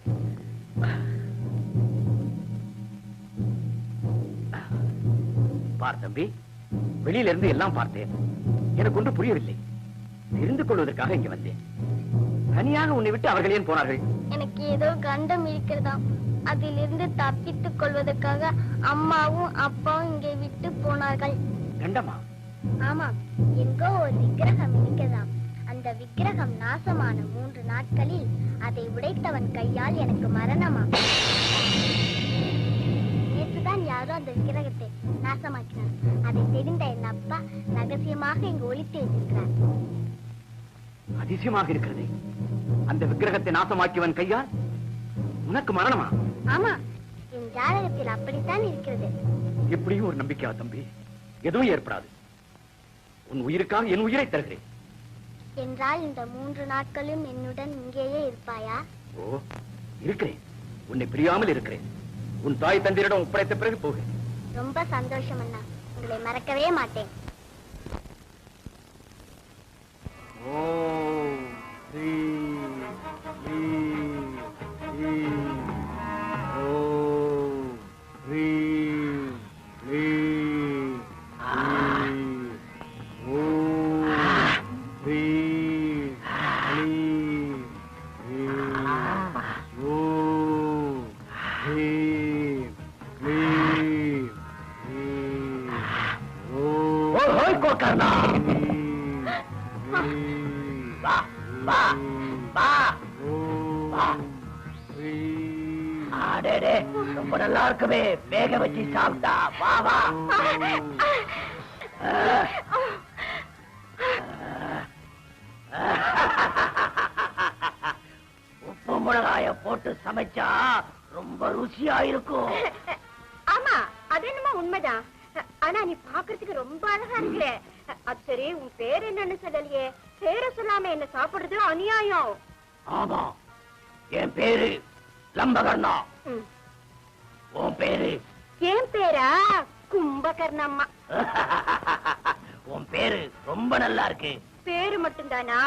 பார் தம்பி, வெளியிலிருந்து எல்லாம் பார்த்தேன். எனக்கு ஒன்று புரியவில்லை. தெரிந்து கொள்வதற்காக இங்க வந்தேன். தனியாக உன்னை விட்டு அவர்கள் ஏன் போனார்கள்? எனக்கு ஏதோ கண்டம் இருக்கிறதாம். அதிலிருந்து தப்பித்துக் கொள்வதற்காக அம்மாவும் அப்பாவும் இங்கே விட்டு போனார்கள். கண்டமா? ஆமா, எங்கோ ஒரு விக்கிரகம் இருக்கிறதாம். அந்த இந்த விக்கிரகம் நாசமான 3 நாட்களில் அதை உடைத்தவன் கையால் எனக்கு மரணமா? நேற்றுதான் யாரோ அந்த விக்கிரகத்தை நாசமாக்கினார். அதை தெரிந்த என் அப்பா ரகசியமாக இங்கு ஒளித்து வைத்திருக்கிறார். அதிசயமாக இருக்கிறது. அந்த விக்கிரகத்தை நாசமாக்கியவன் கையால் உனக்கு மரணமா? ஆமா, என் ஜாதகத்தில் அப்படித்தான் இருக்கிறது. எப்படியும் ஒரு நம்பிக்கையா தம்பி? எதுவும் ஏற்படாது. உன் உயிருக்காக என் உயிரை தருகிறேன். என்றால் இந்த 3 நாட்களும் என்னுடன் இங்கேயே இருப்பாயா? ஓ, இருக்கிறேன். உன்னை பிரியாமல் இருக்கிறேன். உன் தாய் தந்தையிடம் ஒப்படைத்த பிறகு போக. ரொம்ப சந்தோஷம் அண்ணா, உங்களை மறக்கவே மாட்டேன். ரொம்ப நல்லா இருக்குமே, வேக வச்சு சாப்பிட்டா. வா வா. உப்பு மிளகாய போட்டு சமைச்சா ரொம்ப ருசியா இருக்கும். ஆமா, அது என்னமா உண்மைதான். ஆனா நீ பாக்குறதுக்கு ரொம்ப அழகா இருக்கிற. அது சரி, உன் பேர் என்னன்னு சொல்லலையே? பேரை சொல்லாம என்ன சாப்பிடுறது அநியாயம். ஆமா, என் பேரு லம்பகர்ணா. உன் பேரு? என் பேரா கும்பகர்ணம்மா. உன் பேரு ரொம்ப நல்லா இருக்கு. பேரு மட்டும்தானா?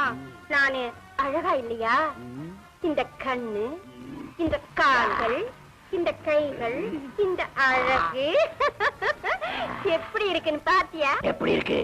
நானு அழகா இல்லையா? இந்த கண்ணு, இந்த கால்கள், இந்த கைகள், இந்த அழகு எப்படி இருக்குன்னு பாத்தியா? எப்படி இருக்கு?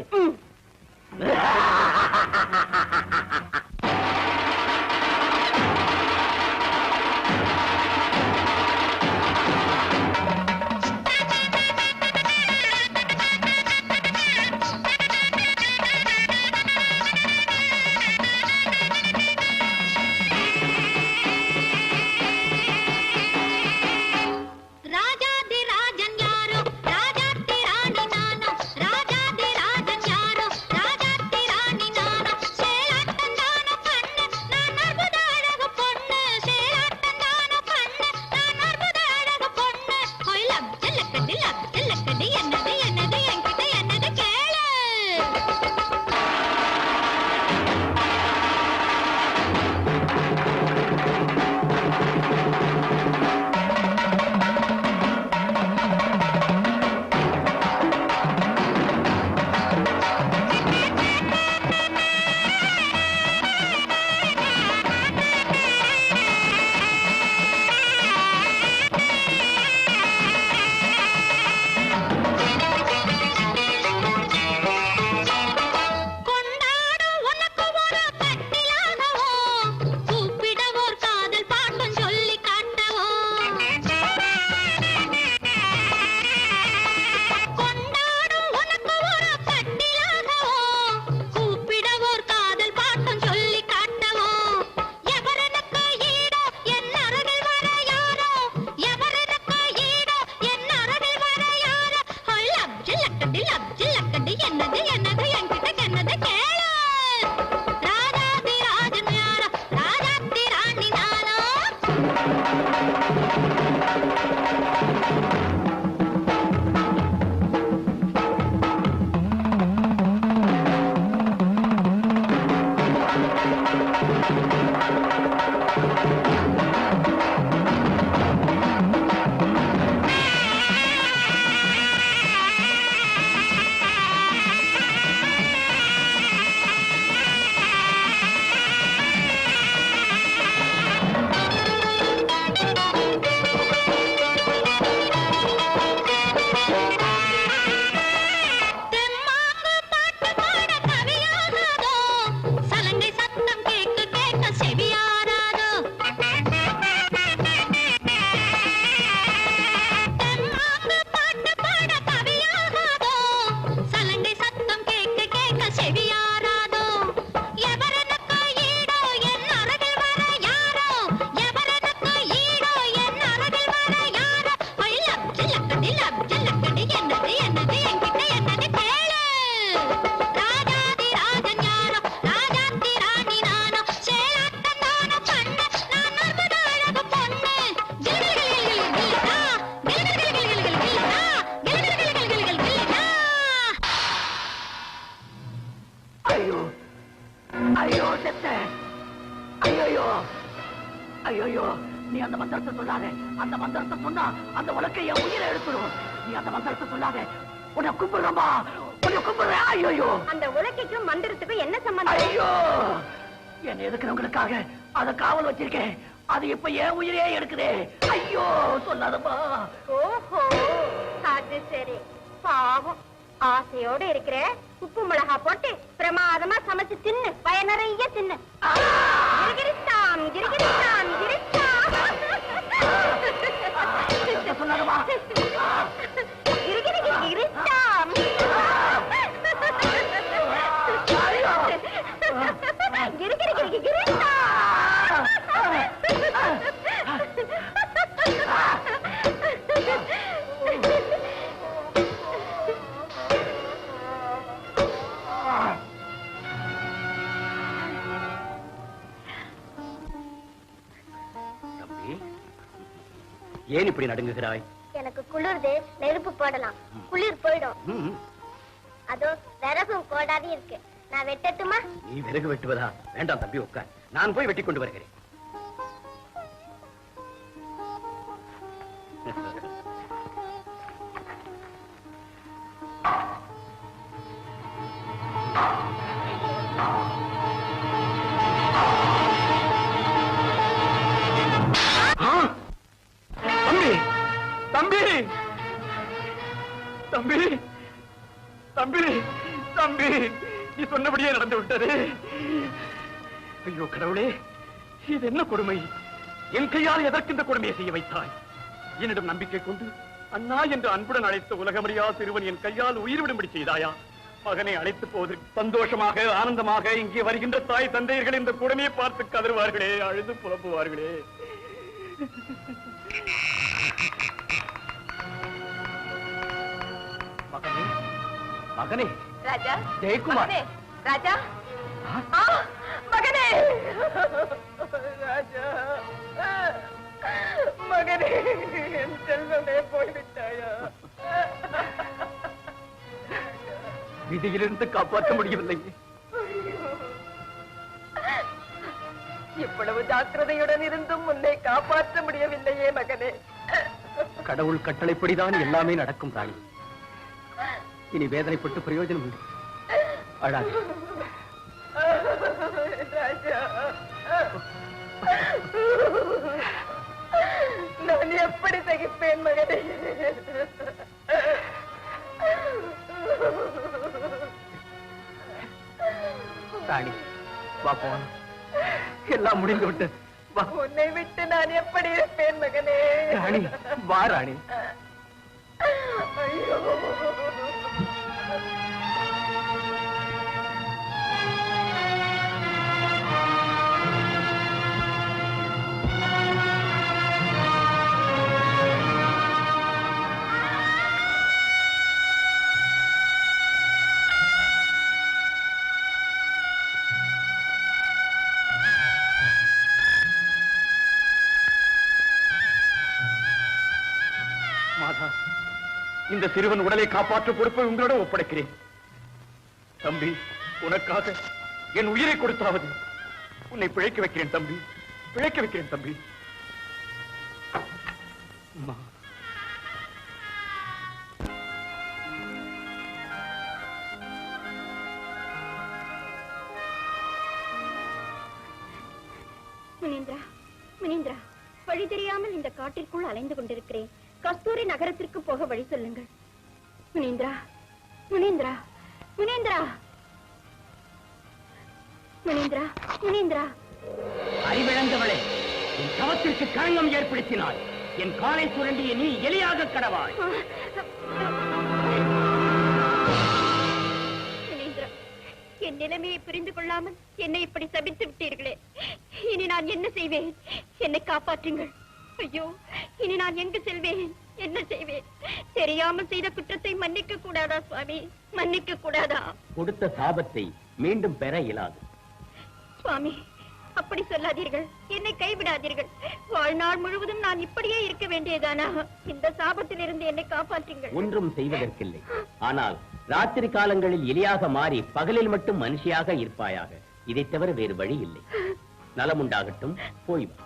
சலங்கை சத்தம் கேட்க கேட்க ஐயோ செத்த ஐயோ ஐயோ நீ அந்த மந்திரத்தை சொல்லாத அந்த மந்திரத்தை சொன்னா அந்த உலக்கை என் உயிரை எடுத்துடும் நீ அந்த மந்திரத்தை சொல்லாத உன்னை கும்பிடுறமா உன்னை கும்பிடுறேன் ஐயோ அந்த உலக்கைக்கும் மந்திரத்துக்கும் என்ன சம்பந்தம் ஐயோ என்ன எதுக்குறவங்களுக்காக அதை காவல் வச்சிருக்கேன் அது இப்ப என் உயிரே எடுக்குதே ஐயோ சொல்லாதப்பா ஓஹோ அது சரி பாவம் ஆசையோட இருக்கிற உப்பு மிளகா போட்டு பிரமாதமா சமைச்சு தின்னு வய நிறைய தின்னு கிரிகிரிஸ்தாம் கிரிகிரிஸ்தாம் சொல்லாதப்பா கிரிகிரிஸ்தாம் கிரிகிரிஸ்தாம் ஏன் இப்படி நடுங்குகிறாய்? எனக்கு குளிர்து நெருப்பு போடலாம் குளிர் போயிடும் அதோ விறகும் கோடாதி இருக்கு நான் வெட்டட்டுமா? நீ விறகு வெட்டுவதா? வேண்டாம் தம்பி உட்கார், நான் போய் வெட்டி கொண்டு வருகிறேன். தம்பி தம்பி தம்பி தம்பி நீ சொன்னபடியே நடந்து விட்டது. ஐயோ கடவுளே, இது என்ன கொடுமை! என் கையால் எதற்கு இந்த கொடுமையை செய்ய வைத்தாய்? என்னிடம் நம்பிக்கை கொண்டு அண்ணா என்று அன்புடன் அழைத்த உலகமறியா சிறுவன் என் கையால் உயிர் விடும்படி செய்தாயா? மகனை அழைத்து போது சந்தோஷமாக ஆனந்தமாக இங்கே வருகின்ற தாய் தந்தையர்கள் இந்த கொடுமையை பார்த்து கதறுவார்களே, அழுது புலம்புவார்களே. மகனே மகனே ராஜா ஜெயக்குமார் ராஜா மகனே ராஜா மகனே என் செல்வமே போய்விட்டாயா? விதியிலிருந்து காப்பாற்ற முடியவில்லை. இவ்வளவு ஜாக்கிரதையுடன் இருந்தும் உன்னை காப்பாற்ற முடியவில்லையே மகனே. கடவுள் கட்டளைப்படிதான் எல்லாமே நடக்கும் ராணி. இனி வேதனைப்பட்டு பிரயோஜனம் இல்லை. அழாது. ராஜா நான் எப்படி சகிப்பேன் மகனே? ராணி வா போன, எல்லாம் முடிந்து விட்டது. வா. உன்னை விட்டு நான் எப்படி இருப்பேன் மகனே? ராணி வா ராணி. ஐயோ இந்த சிறுவன் உடலை காப்பாற்ற பொறுப்பை உங்களிடம் ஒப்படைக்கிறேன். தம்பி, உனக்காக என் உயிரை கொடுத்தாவது உன்னை பிழைக்க வைக்கிறேன் தம்பி, பிழைக்க வைக்கிறேன் தம்பி. அம்மா, முனீந்திரா, முனீந்திரா, வழி தெரியாமல் இந்த காட்டிற்குள் அலைந்து கொண்டிருக்கிறேன். கஸ்தூரி நகரத்திற்கு போக வழி சொல்லுங்கள். முனீந்திரா, முனீந்திரா, முனீந்திரா, முனீந்திரா, முனீந்திரா. அறிவிழந்தவளே, என் சவத்திற்கு களங்கம் ஏற்படுத்தினாள். என் காலை சுரண்டிய நீ எலியாக கடவாள். முனீந்திரா, என் நிலைமையை புரிந்து கொள்ளாமல் என்னை இப்படி சபித்து விட்டீர்களே, இனி நான் என்ன செய்வேன்? என்னை காப்பாற்றுங்கள். ஐயோ, இனி நான் எங்கு செல்வேன்? என்ன செய்வேன்? தெரியாமல் செய்த குற்றத்தை மன்னிக்க கூடாதா சுவாமி? மன்னிக்க கூடாதா? கொடுத்த சாபத்தை மீண்டும் பெற இயலாது. சுவாமி, அப்படி சொல்லாதீர்கள். என்னை கைவிடாதீர்கள். வாழ்நாள் முழுவதும் நான் இப்படியே இருக்க வேண்டியதானா? இந்த சாபத்தில் இருந்து என்னை காப்பாற்றுங்கள். ஒன்றும் செய்வதற்கில்லை. ஆனால் ராத்திரி காலங்களில் எலியாக மாறி பகலில் மட்டும் மனுஷியாக இருப்பாயாக. இதை தவிர வேறு வழி இல்லை. நலமுண்டாகட்டும், போய் வா.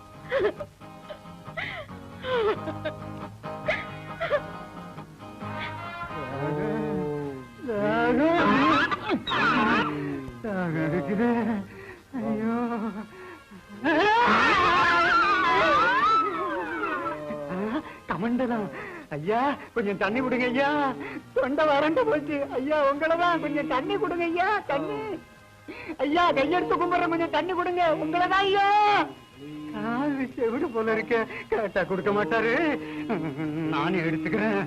ஐயோ, கமண்டலம் ஐயா, கொஞ்சம் தண்ணி கொடுங்க ஐயா. தொண்டை வறண்டு போச்சு ஐயா. உங்களதான் கொஞ்சம் தண்ணி கொடுங்க ஐயா. தண்ணி ஐயா, கையெடுத்து கும்பிடுற, கொஞ்சம் தண்ணி கொடுங்க. உங்களதான் ஐயா. காது செவிடு போல இருக்க, கேட்டா கொடுக்க மாட்டாரு. நானே எடுத்துக்கிறேன்.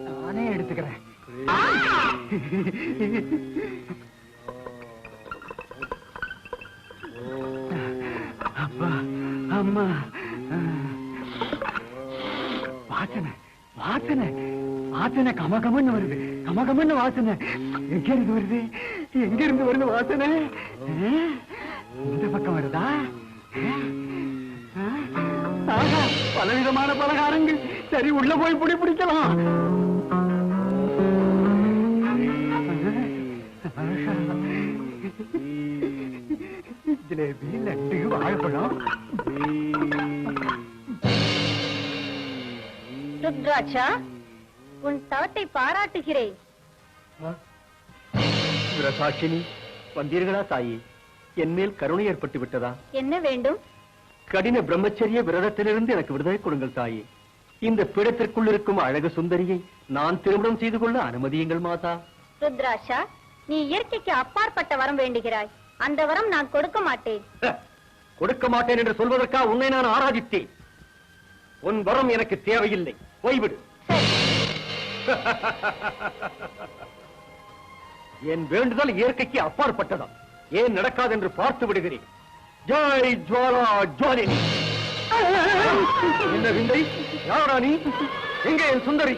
நானே எடுத்துக்கிறேன். அப்பா, அம்மா, வாசனை வாசனை வாசனை கமகமன்னு வருது. கமகமன்னு வாசனை எங்க இருந்து வருது? எங்க இருந்து வருது வாசனை? இந்த பக்கம் வருதா? பலவிதமான பலகாரங்கள். சரி, உள்ள போய் புடி பிடிக்கலாம். ஜிலேபி, லட்டு, வாழைப்பழம். ருத்ராட்சா, உன் தவத்தை பாராட்டுகிறேன். சாட்சினி, வந்தீர்களா தாயி? என் மேல் கருணை ஏற்பட்டு விட்டதா? என்ன வேண்டும்? கடின பிரம்மச்சரிய விரதத்திலிருந்து எனக்கு விடுதலை கொடுங்கள் தாயே. இந்த பீடத்திற்குள் இருக்கும் அழகு சுந்தரியை நான் திருமணம் செய்து கொள்ள அனுமதியுங்கள் மாதா. ருத்ராட்சா, நீ இயற்கைக்கு அப்பாற்பட்ட வரம் வேண்டுகிறாய். அந்த வரம் நான் கொடுக்க மாட்டேன். கொடுக்க மாட்டேன் என்று சொல்வதற்கா உன்னை நான் ஆராதித்தேன்? உன் வரம் எனக்கு தேவையில்லை, போய்விடு. என் வேண்டுதல் இயற்கைக்கு அப்பாற்பட்டதா? ஏன் நடக்காது என்று பார்த்து விடுகிறேன். ஜெய் ஜுவாலா ஜுவாலினி. என்ன விந்தை? யாரா நீ? எங்கே என் சுந்தரி?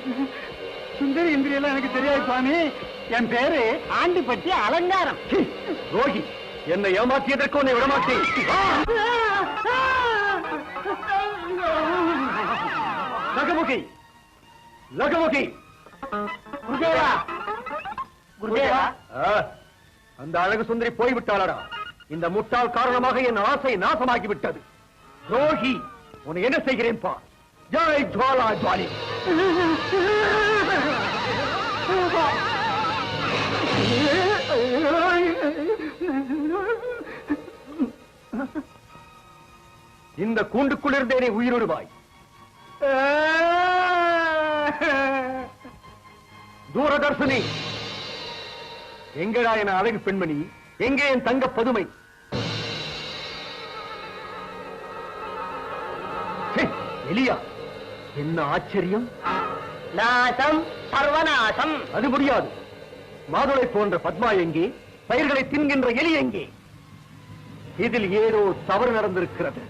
சுந்தரி இந்திரியெல்லாம் எனக்கு தெரியாது சுவாமி. என் பேரு ஆண்டிப்பட்டி அலங்காரம். ரோகி, என்னை ஏமாற்றியதற்கு உன்னை விடமாட்டேன். லகமுகி, லகமுகி. குருதேவா, குருதேவா. அந்த அழகு சுந்தரி போய்விட்டாளடா. இந்த முட்டாள் காரணமாக என் ஆசை நாசமாகிவிட்டது. ரோகி, உன்னை என்ன செய்கிறேன் பா. ஜெய் ஜுவாலா ஜுவாலி. இந்த கூண்டுக்குள்ளிருந்தே நீ உயிரிடுவாய். தூரதர்ஷினி, எங்கடா என் அழகு பெண்மணி? எங்கே என் தங்க பதுமை? எலியா, என்ன ஆச்சரியம்! நாசம் சர்வநாசம். அது முடியாது. மாதுளை போன்ற பத்மா எங்கே? பயிர்களை தின்கின்ற எலி எங்கே? இதில் ஏதோ தவறு நடந்திருக்கிறது.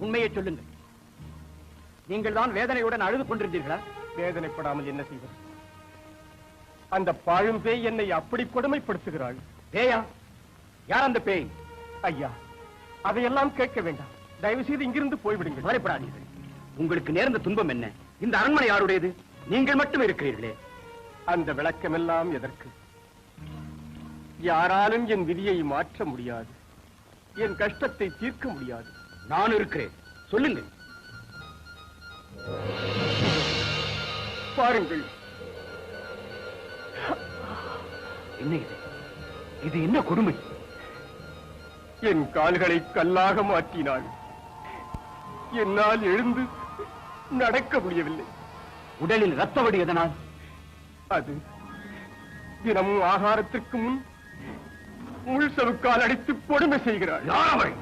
உண்மையை சொல்லுங்கள். நீங்கள் தான் வேதனையுடன் அழுது கொண்டிருந்தீர்களா? வேதனைப்படாமல் என்ன செய்வது? அந்த பாழும் பேய் என்னை அப்படி கொடுமைப்படுத்துகிறாள். பேயா? யார் அந்த பேய்? ஐயா, அதையெல்லாம் கேட்க வேண்டாம். தயவு செய்து இங்கிருந்து போய்விடுங்கள். கவலைப்படாதீர்கள். உங்களுக்கு நேர்ந்த துன்பம் என்ன? இந்த அரண்மனை யாருடையது? நீங்கள் மட்டும் இருக்கிறீர்களே. அந்த விளக்கமெல்லாம் எதற்கு? யாராலும் என் விதியை மாற்ற முடியாது. என் கஷ்டத்தை தீர்க்க முடியாது. நான் இருக்கிறேன், சொல்லுங்கள். பாருங்கள். என்ன இது? இது என்ன கொடுமை? என் கால்களை கல்லாக மாற்றினாள். என்னால் எழுந்து நடக்க முடியவில்லை. உடலில் ரத்த வடி எதனால்? அது தினமும் ஆகாரத்திற்கு முன் முள்சவுக்கால் அடித்து கொடுமை செய்கிறாள். யார் அவள்?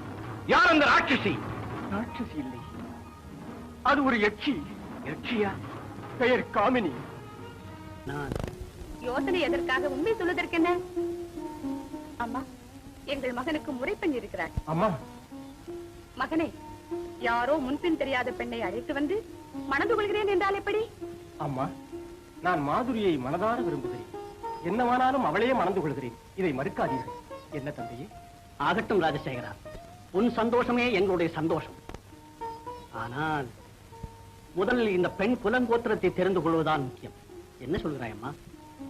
யார் அந்த ராட்சசி? ராட்சசி இல்லை, அது ஒரு யட்சி. யட்சியா? பெயர் காமினி. யோசனை எதற்காக? உண்மை சொல்வதற்கு என்ன? அம்மா, எங்கள் மகனுக்கு முறைப்பெண் இருக்கிறார். அம்மா, மகனே, யாரோ முன்பின் தெரியாத பெண்ணை அழைத்து வந்து மணந்து கொள்கிறேன் என்றால் எப்படி? அம்மா, நான் மாதுரியை மனதார விரும்புகிறேன். என்னவானாலும் அவளையே மணந்து கொள்கிறேன். இதை மறுக்காதீர்கள். என்ன தந்தையே? ஆகட்டும் ராஜசேகரா, உன் சந்தோஷமே எங்களுடைய சந்தோஷம். ஆனால் முதலில் இந்த பெண் புலங்கோத்திரத்தை தெரிந்து கொள்வதுதான் முக்கியம். என்ன சொல்கிறாய் அம்மா?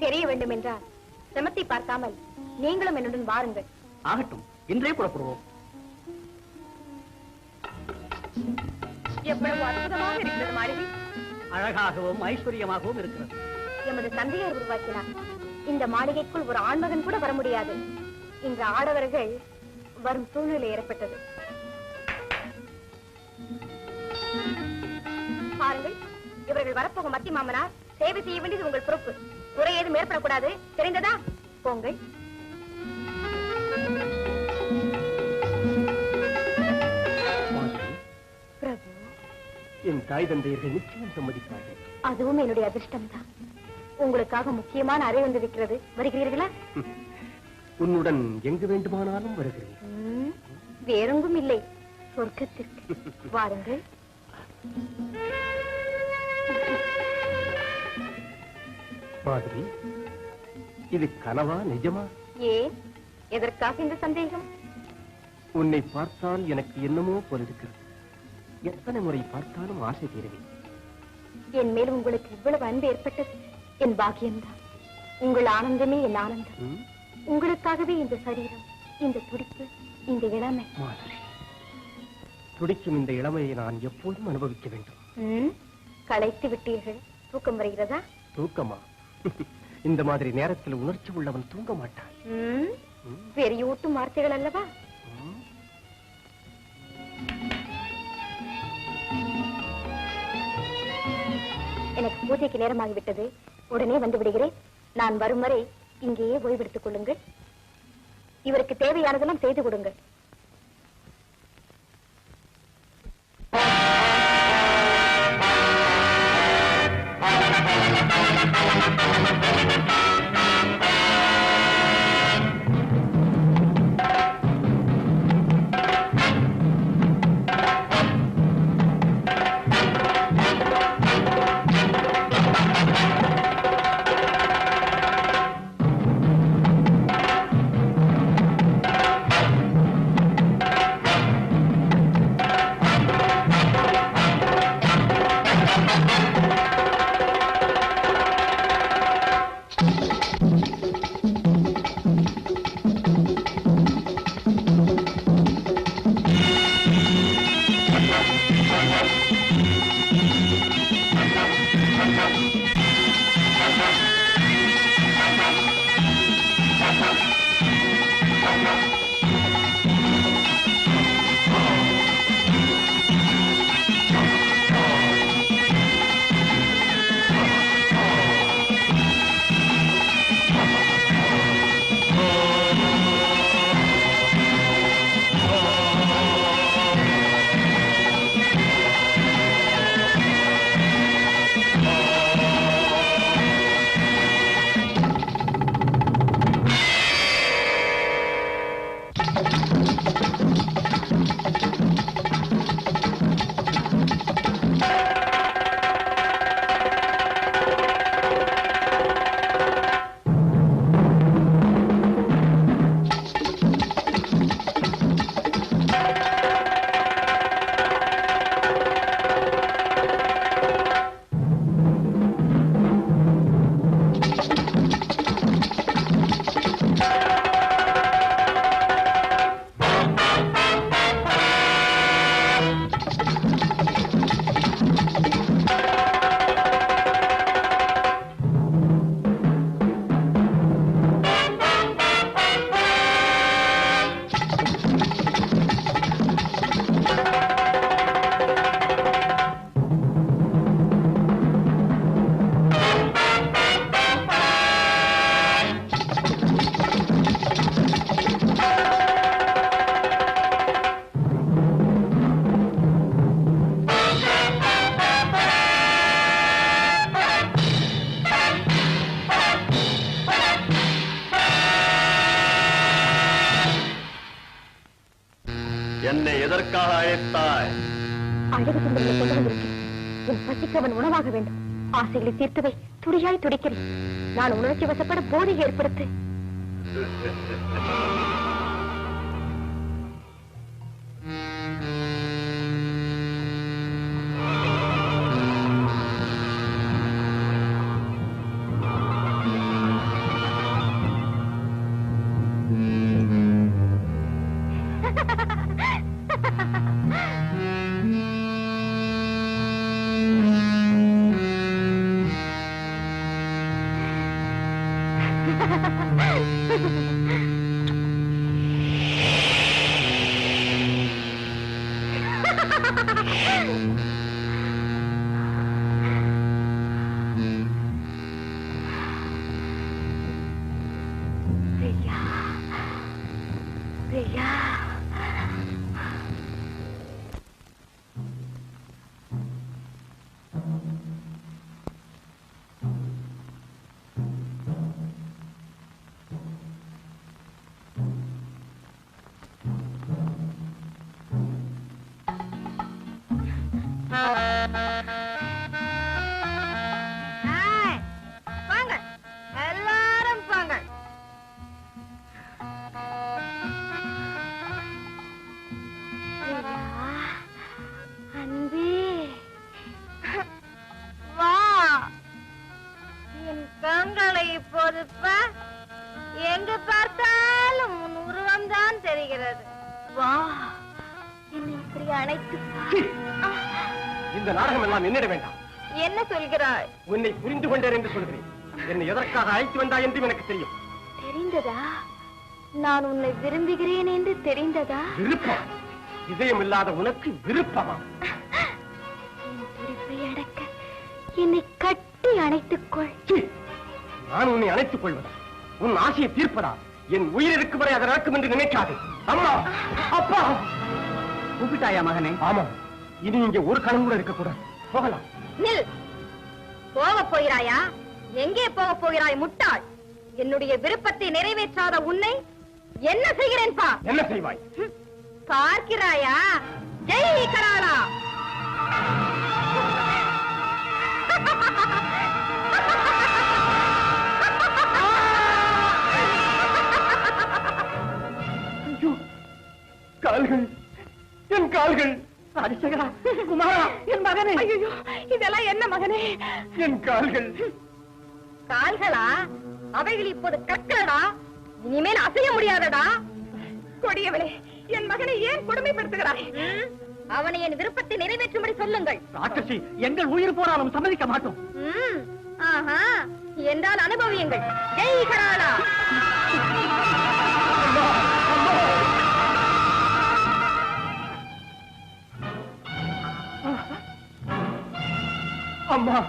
தெரிய வேண்டும் என்றால் சிரமத்தை பார்க்காமல் நீங்களும் என்னுடன் வாருங்கள். ஆகட்டும், இன்றே புறப்படுவோம். எவ்வளவு அற்புதமாக இருக்கிறது மாளிகை. அழகாகவும் ஐஸ்வர்யமாகவும் இருக்கிறது. எமது தந்தையார் உருவாக்கினார். இந்த மாளிகைக்குள் ஒரு ஆண்மகன் கூட வர முடியாது. இன்று ஆடவர்கள் வரும் சூழ்நிலை ஏற்பட்டது. பாருங்கள், இவர்கள் வரப்போகும் மத்தி மாமனார். சேவை செய்ய வேண்டியது உங்கள் பொறுப்பு. குறை ஏதும் ஏற்படக்கூடாது. தெரிந்ததா? போங்கள். பிரபு, என் தாய் தந்தையர்கள் நிச்சயம் சம்மதிப்பார்கள். அதுவும் என்னுடைய அதிர்ஷ்டம்தான். உங்களுக்காக முக்கியமான அறை வந்திருக்கிறது. வருகிறீர்களா? உன்னுடன் எங்கு வேண்டுமானாலும் வருகிறேன். வேறெங்கும் இல்லை, சொர்க்கத்திற்கு. வாருங்கள். மாதுரி, இது கனவா நிஜமா? ஏன், எதற்காக இந்த சந்தேகம்? உன்னை பார்த்தால் எனக்கு என்னமோ போலிருக்கிறது. எத்தனை முறை பார்த்தாலும் ஆசை தீரவே. என் மேல் உங்களுக்கு இவ்வளவு அன்பு ஏற்பட்டது என் பாக்கியம்தான். உங்கள் ஆனந்தமே என் ஆனந்தம். உங்களுக்காகவே இந்த சரீரம், இந்த துடிப்பு, இந்த இளமை. மாதுரி, துடிக்கும் இந்த இளமையை நான் எப்போதும் அனுபவிக்க வேண்டும். களைத்து விட்டீர்கள். தூக்கம் வருகிறதா? தூக்கமா? இந்த மாதிரி நேரத்தில் உணர்ச்சி உள்ளவன் தூங்க மாட்டான். வெறியூட்டும் வார்த்தைகள் அல்லவா? எனக்கு பூஜைக்கு நேரமாகிவிட்டது. உடனே வந்து விடுகிறேன். நான் வரும் வரை இங்கேயே ஓய்வெடுத்துக் கொள்ளுங்கள். இவருக்கு தேவையானதெல்லாம் செய்து கொடுங்கள். என்னை எதற்காக அழைத்தாய்? அழகு சுந்தரியை கொண்டு வந்திருக்கிறேன். என் பசிக்கு அவன் உணவாக வேண்டும். ஆசைகளை தீர்த்துவை. துடியாய் துடிக்கிறேன். நான் உணர்ச்சி வசப்பட போதை ஏற்படுத்து. எங்கு பார்த்தாலும் உன் உருவம் தான் தெரிகிறது. வா, என்னை இப்படி அழைத்து. இந்த நாடகம் எல்லாம் என்னிட வேண்டாம். என்ன சொல்கிறாய்? உன்னை புரிந்து கொண்டேன் என்று சொல்கிறேன். என்னை எதற்காக அழைத்து வந்தாய் என்று எனக்கு தெரியும். தெரிந்ததா? நான் உன்னை விரும்புகிறேன் என்று தெரிந்ததா? விருப்பம்? இதயம் இல்லாத உனக்கு விருப்பமா? என் துடிப்பை அடக்க என்னை கட்டி அணைத்துக் கொள். நான் உன்னை அணைத்துக் கொள்வதா? உன் ஆசையை தீர்ப்பதா? என் உயிர் இருக்கும் வரை அதை நடக்கும் என்று நினைக்காது. அம்மா, அப்பா, கூப்பிட்டாயா மகனே? ஆமா. இனி இங்கே ஒரு கணம் கூட இருக்கக்கூடாது. போகலாம். நில். போக போகிறாயா? எங்கே போக போகிறாய் முட்டாள்? என்னுடைய விருப்பத்தை நிறைவேற்றாத உன்னை என்ன செய்கிறேன் பா. என்ன செய்வாய்? பார்க்கிறாயா? ஜெய் கராளா. கால்கள், என் கால்கள். ராஜசேகரா, குமாரா, என் மகனே. ஐயோ, இதெல்லாம் என்ன மகனே? என் கால்கள். கால்களா? அவைகள் இப்போது கற்களடா. இனிமேல் அசைய முடியாதடா. கொடியவளே, என் மகனை ஏன் கொடுமைப்படுத்துகிறாய்? அவனை என் விருப்பத்தை நிறைவேற்றும்படி சொல்லுங்கள். ராட்சசி, எங்கள் உயிர் போனாலும் சம்மதிக்க மாட்டோம். ஆஹா, என்றால் அனுபவியுங்கள். ஜெய் கராளா. அம்மா,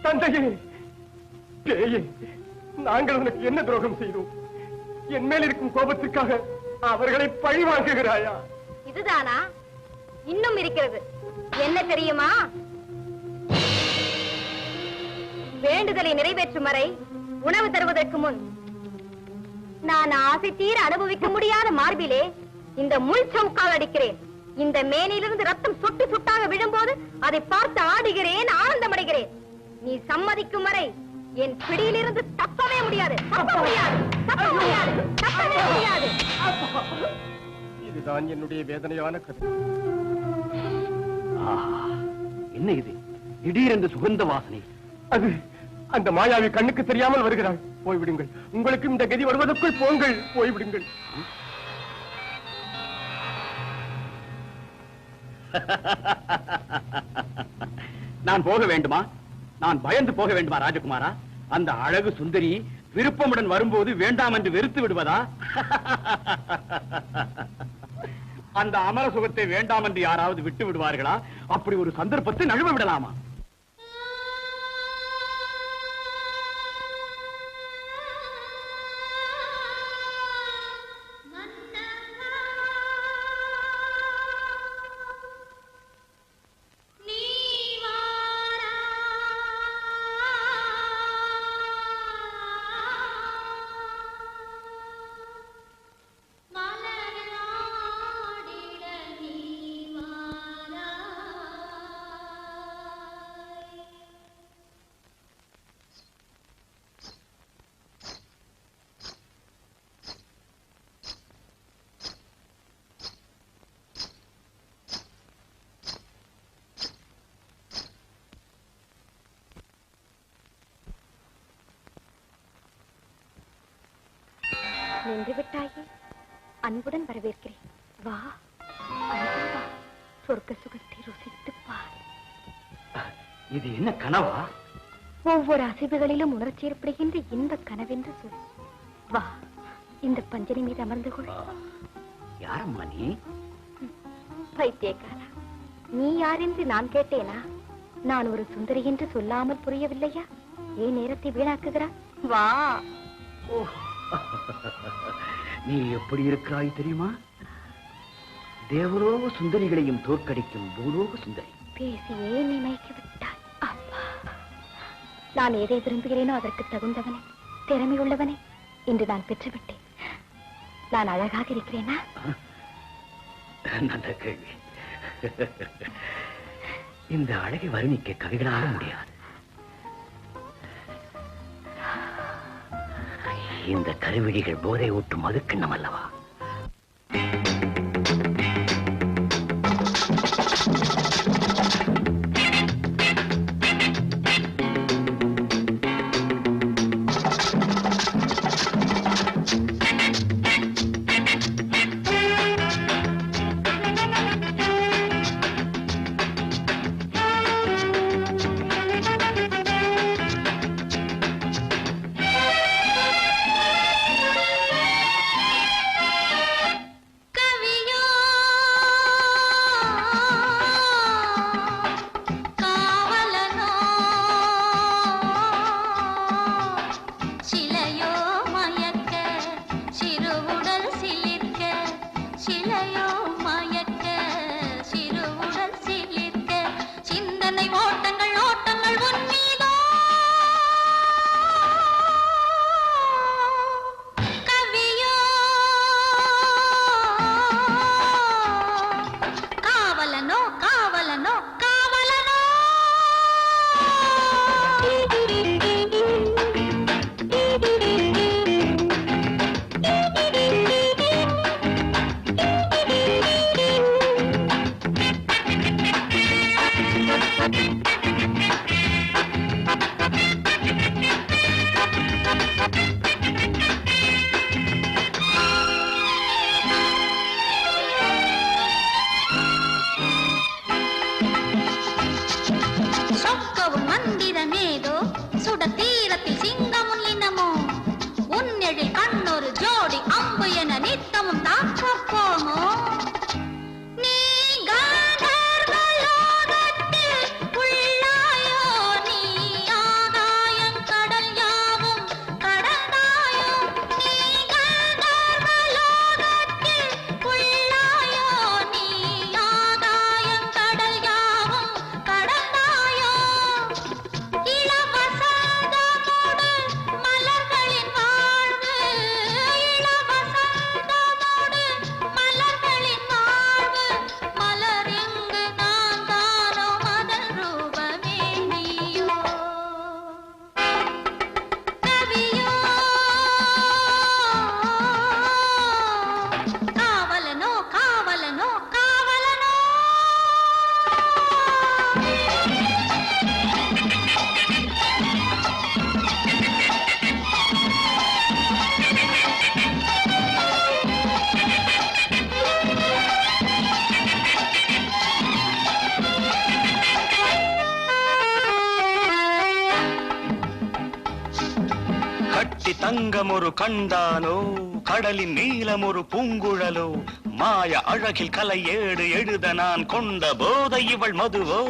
தந்தையே, பேயே, நாங்கள் உனக்கு என்ன துரோகம் செய்தோம்? என் மேல் இருக்கும் கோபத்திற்காக அவர்களை பழி வாங்குகிறாயா? இதுதானா? இன்னும் இருக்கிறது. என்ன தெரியுமா? வேண்டுதலை நிறைவேற்றும் வரை உணவு தருவதற்கு முன் நான் ஆசை தீர அனுபவிக்க முடியாத மார்பிலே இந்த முள் சவுக்கால் அடிக்கிறேன். இந்த மேனிலிருந்து ரத்தம் சொட்டு சொட்டாக விழும்போது அதை பார்த்து ஆடுகிறேன், ஆனந்தமடைகிறேன். நீ சம்மதிக்கும் வரை என் பிடியிலிருந்து தப்பவே முடியாது. இதுதான் என்னுடைய வேதனையான கதை. என்ன இது? திடீரென்று சுகந்த வாசனை. அது அந்த மாயாவி கண்ணுக்கு தெரியாமல் வருகிறாள். போய்விடுங்கள். உங்களுக்கு இந்த கதி வருவதற்குள் போங்கள். போய்விடுங்கள். நான் போக வேண்டுமா? நான் பயந்து போக வேண்டுமா ராஜகுமாரா? அந்த அழகு சுந்தரி விருப்பமுடன் வரும்போது வேண்டாம் என்று வெறுத்து விடுவதா? அந்த அமர சுகத்தை வேண்டாம் என்று யாராவது விட்டு விடுவார்களா? அப்படி ஒரு சந்தர்ப்பத்தை நழுவ விடலாமா? மலர் நாடிட நின்று விட்டாயே, அன்புடன் வரவேற்கிறேன். வா அன்பா, வா. சொர்க்க சுகத்தை ருசித்துப் பார். இது என்ன கனவா? ஒவ்வொரு அசைவுகளிலும் உணர்ச்சி ஏற்படுகின்ற இந்த கனவென்று சொல். வா, இந்த பஞ்சனை மீது அமர்ந்து கொள். யாரம்மா நீ? பைத்தியக்காரா, நீ யார் என்று நான் கேட்டேனா? நான் ஒரு சுந்தரி என்று சொல்லாமல் புரியவில்லையா? ஏன் நேரத்தை வீணாக்குகிறாய்? வா. நீ எப்படி இருக்கிறாய் தெரியுமா? தேவலோக சுந்தரிகளையும் தோற்கடிக்கும் பூலோக சுந்தரி. பேசியே நீ மயக்கி விட்டாய். அப்பா, நான் எதை விரும்புகிறேனோ அதற்கு தகுந்தவனே, திறமை உள்ளவனே இன்று நான் பெற்றுவிட்டேன். நான் அழகாக இருக்கிறேனா? நல்ல கேள்வி. இந்த அழகை வர்ணிக்க கவிகளால முடியாது. இந்த கருவிழிகள் போதை ஊட்டும் மதுக்கிண்ணம் அல்லவா? தங்கமொரு கண்டானோ, கடலின் நீலமொரு பூங்குழலோ, மாய அழகில் கலை ஏடு எழுத நான் கொண்ட போதை இவள் மதுவோ.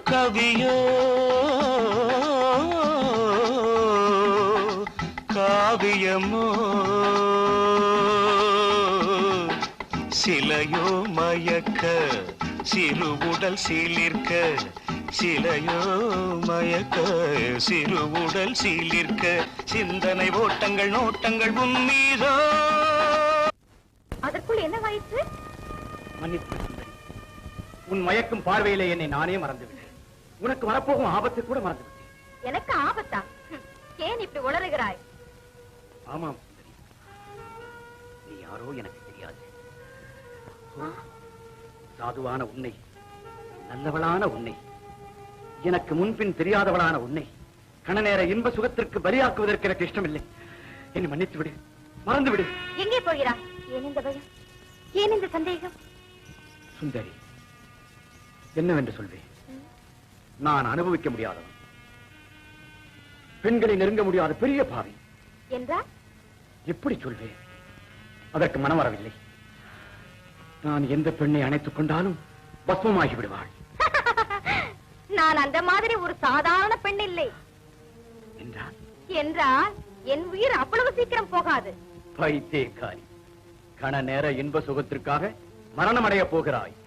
கவியோ காவியமோ சிலையோ மயக்க சிறு உடல் சீலிர்க்க சிலையோ மயக்க சிறு உடல் சீலிர்க்க சிந்தனை ஓட்டங்கள் நோட்டங்கள் உன்மீதோ. அதற்குள் என்ன வாயிற்று? மன்னிப்பு சுந்தரி, உன் மயக்கும் பார்வையிலே என்னை நானே மறந்துவிட்டேன். உனக்கு வரப்போகும் ஆபத்தை கூட மறந்துவிட்டேன். எனக்கு ஆபத்தா? ஏன் இப்படி உளறுகிறாய்? ஆமாம் சுந்தரி, நீ யாரோ எனக்கு தெரியாது. சாதுவான உன்னை, நல்லவளான உன்னை, எனக்கு முன்பின் தெரியாதவளான உன்னை கணநேர இன்ப சுகத்திற்கு பலியாக்குவதற்கு எனக்கு இஷ்டமில்லை. என்னை மன்னித்து விடு, மறந்து விடு. எங்கே போகிறாய்? ஏன் இந்த பயம்? ஏன் இந்த சந்தேகம்? சுந்தரி, என்னவென்று சொல்வேன்? நான் அனுபவிக்க முடியாதவன், பெண்களை நெருங்க முடியாத பெரிய பாவி என்றால் எப்படி சொல்வேன்? அதற்கு மனம் வரவில்லை. நான் எந்த பெண்ணை அணைத்துக் கொண்டாலும் பஸ்மமாகி விடுவாள். நான் அந்த மாதிரி ஒரு சாதாரண பெண் இல்லை. என்றால் என் உயிர் அவ்வளவு சீக்கிரம் போகாது. பைத்தியக்காரி, கண நேர இன்ப சுகத்திற்காக மரணம் அடைய போகிறாய்.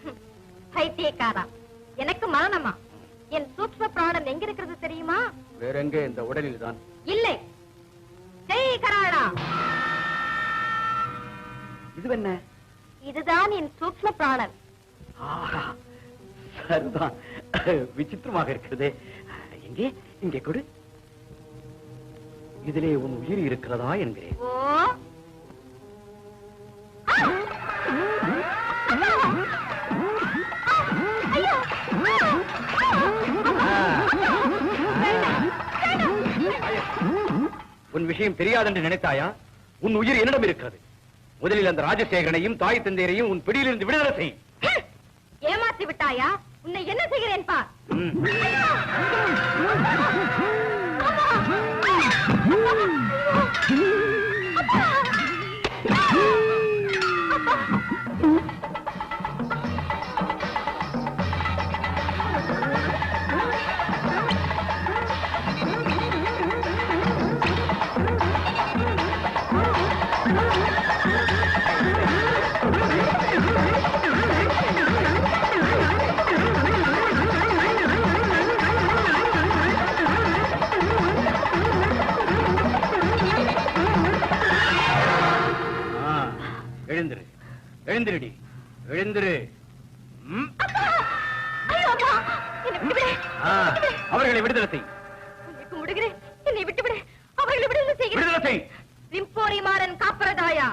பைத்தியக்காரா, எனக்கு மரணமா? என் சூக்ஷ்ம பிராணன் எங்க இருக்கிறது தெரியுமா? வேறெங்க? இந்த உடலில் தான். இல்லை. ஜெய் கராளா. இதுவென்ன? இதுதான் என் சூக்ஷ்ம பிராணன். சரிதான், விசித்திரமாக இருக்கிறதே. எங்கே? இங்கே கொடு. இதிலே உன் உயிர் இருக்கிறதா என்கிறேன். ஓ, உன் விஷயம் தெரியாதென்று நினைத்தாயா? உன் உயிர் என்னிடம் இருக்கிறது. முதலில் அந்த ராஜசேகரனையும் தாய் தந்தையரையும் உன் பிடியிலிருந்து விடுதலை செய். ஏமாற்றி விட்டாயா? உன்னை என்ன செய்கிறேன் பார். எழுந்திரு, எழுந்திருடி, எழுந்திரு. அவர்களை விடுதலை செய். முடிகிறேன், என்னை விட்டுவிடு. அவர்களை விடுதலை செய்கிறேன். விடுதலை செய். ரிம்போரி மாறன் காப்பரதாயா.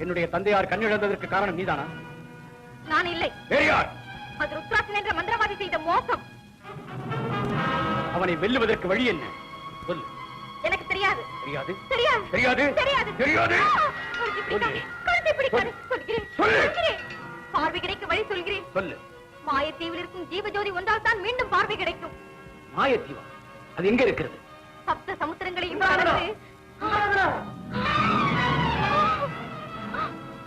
என்னுடைய தந்தையார் கண்ணிழந்ததற்கு காரணம் நீதானா? நான் இல்லை. வேறு யார்? அது ருத்ராட்சன் என்ற மந்திரவாதி செய்த மோசம். அவனை வெல்லுவதற்கு வழி என்ன? சொல்லு. எனக்கு தெரியாது. தெரியாது? தெரியாது. தெரியாது? தெரியாது. தெரியாது? கழுத்தை பிடிக்காது. சொல்கிறேன். சொல்லு. பார்வை கிடைக்க வழி சொல்கிறேன். சொல்லு. மாயத்தீவில் இருக்கும் ஜீவஜோதி ஒன்றால் தான் மீண்டும் பார்வை கிடைக்கும். மாயத்தீவா? அது எங்க இருக்கிறது? சப்த சமுத்திரங்களையும் கடந்து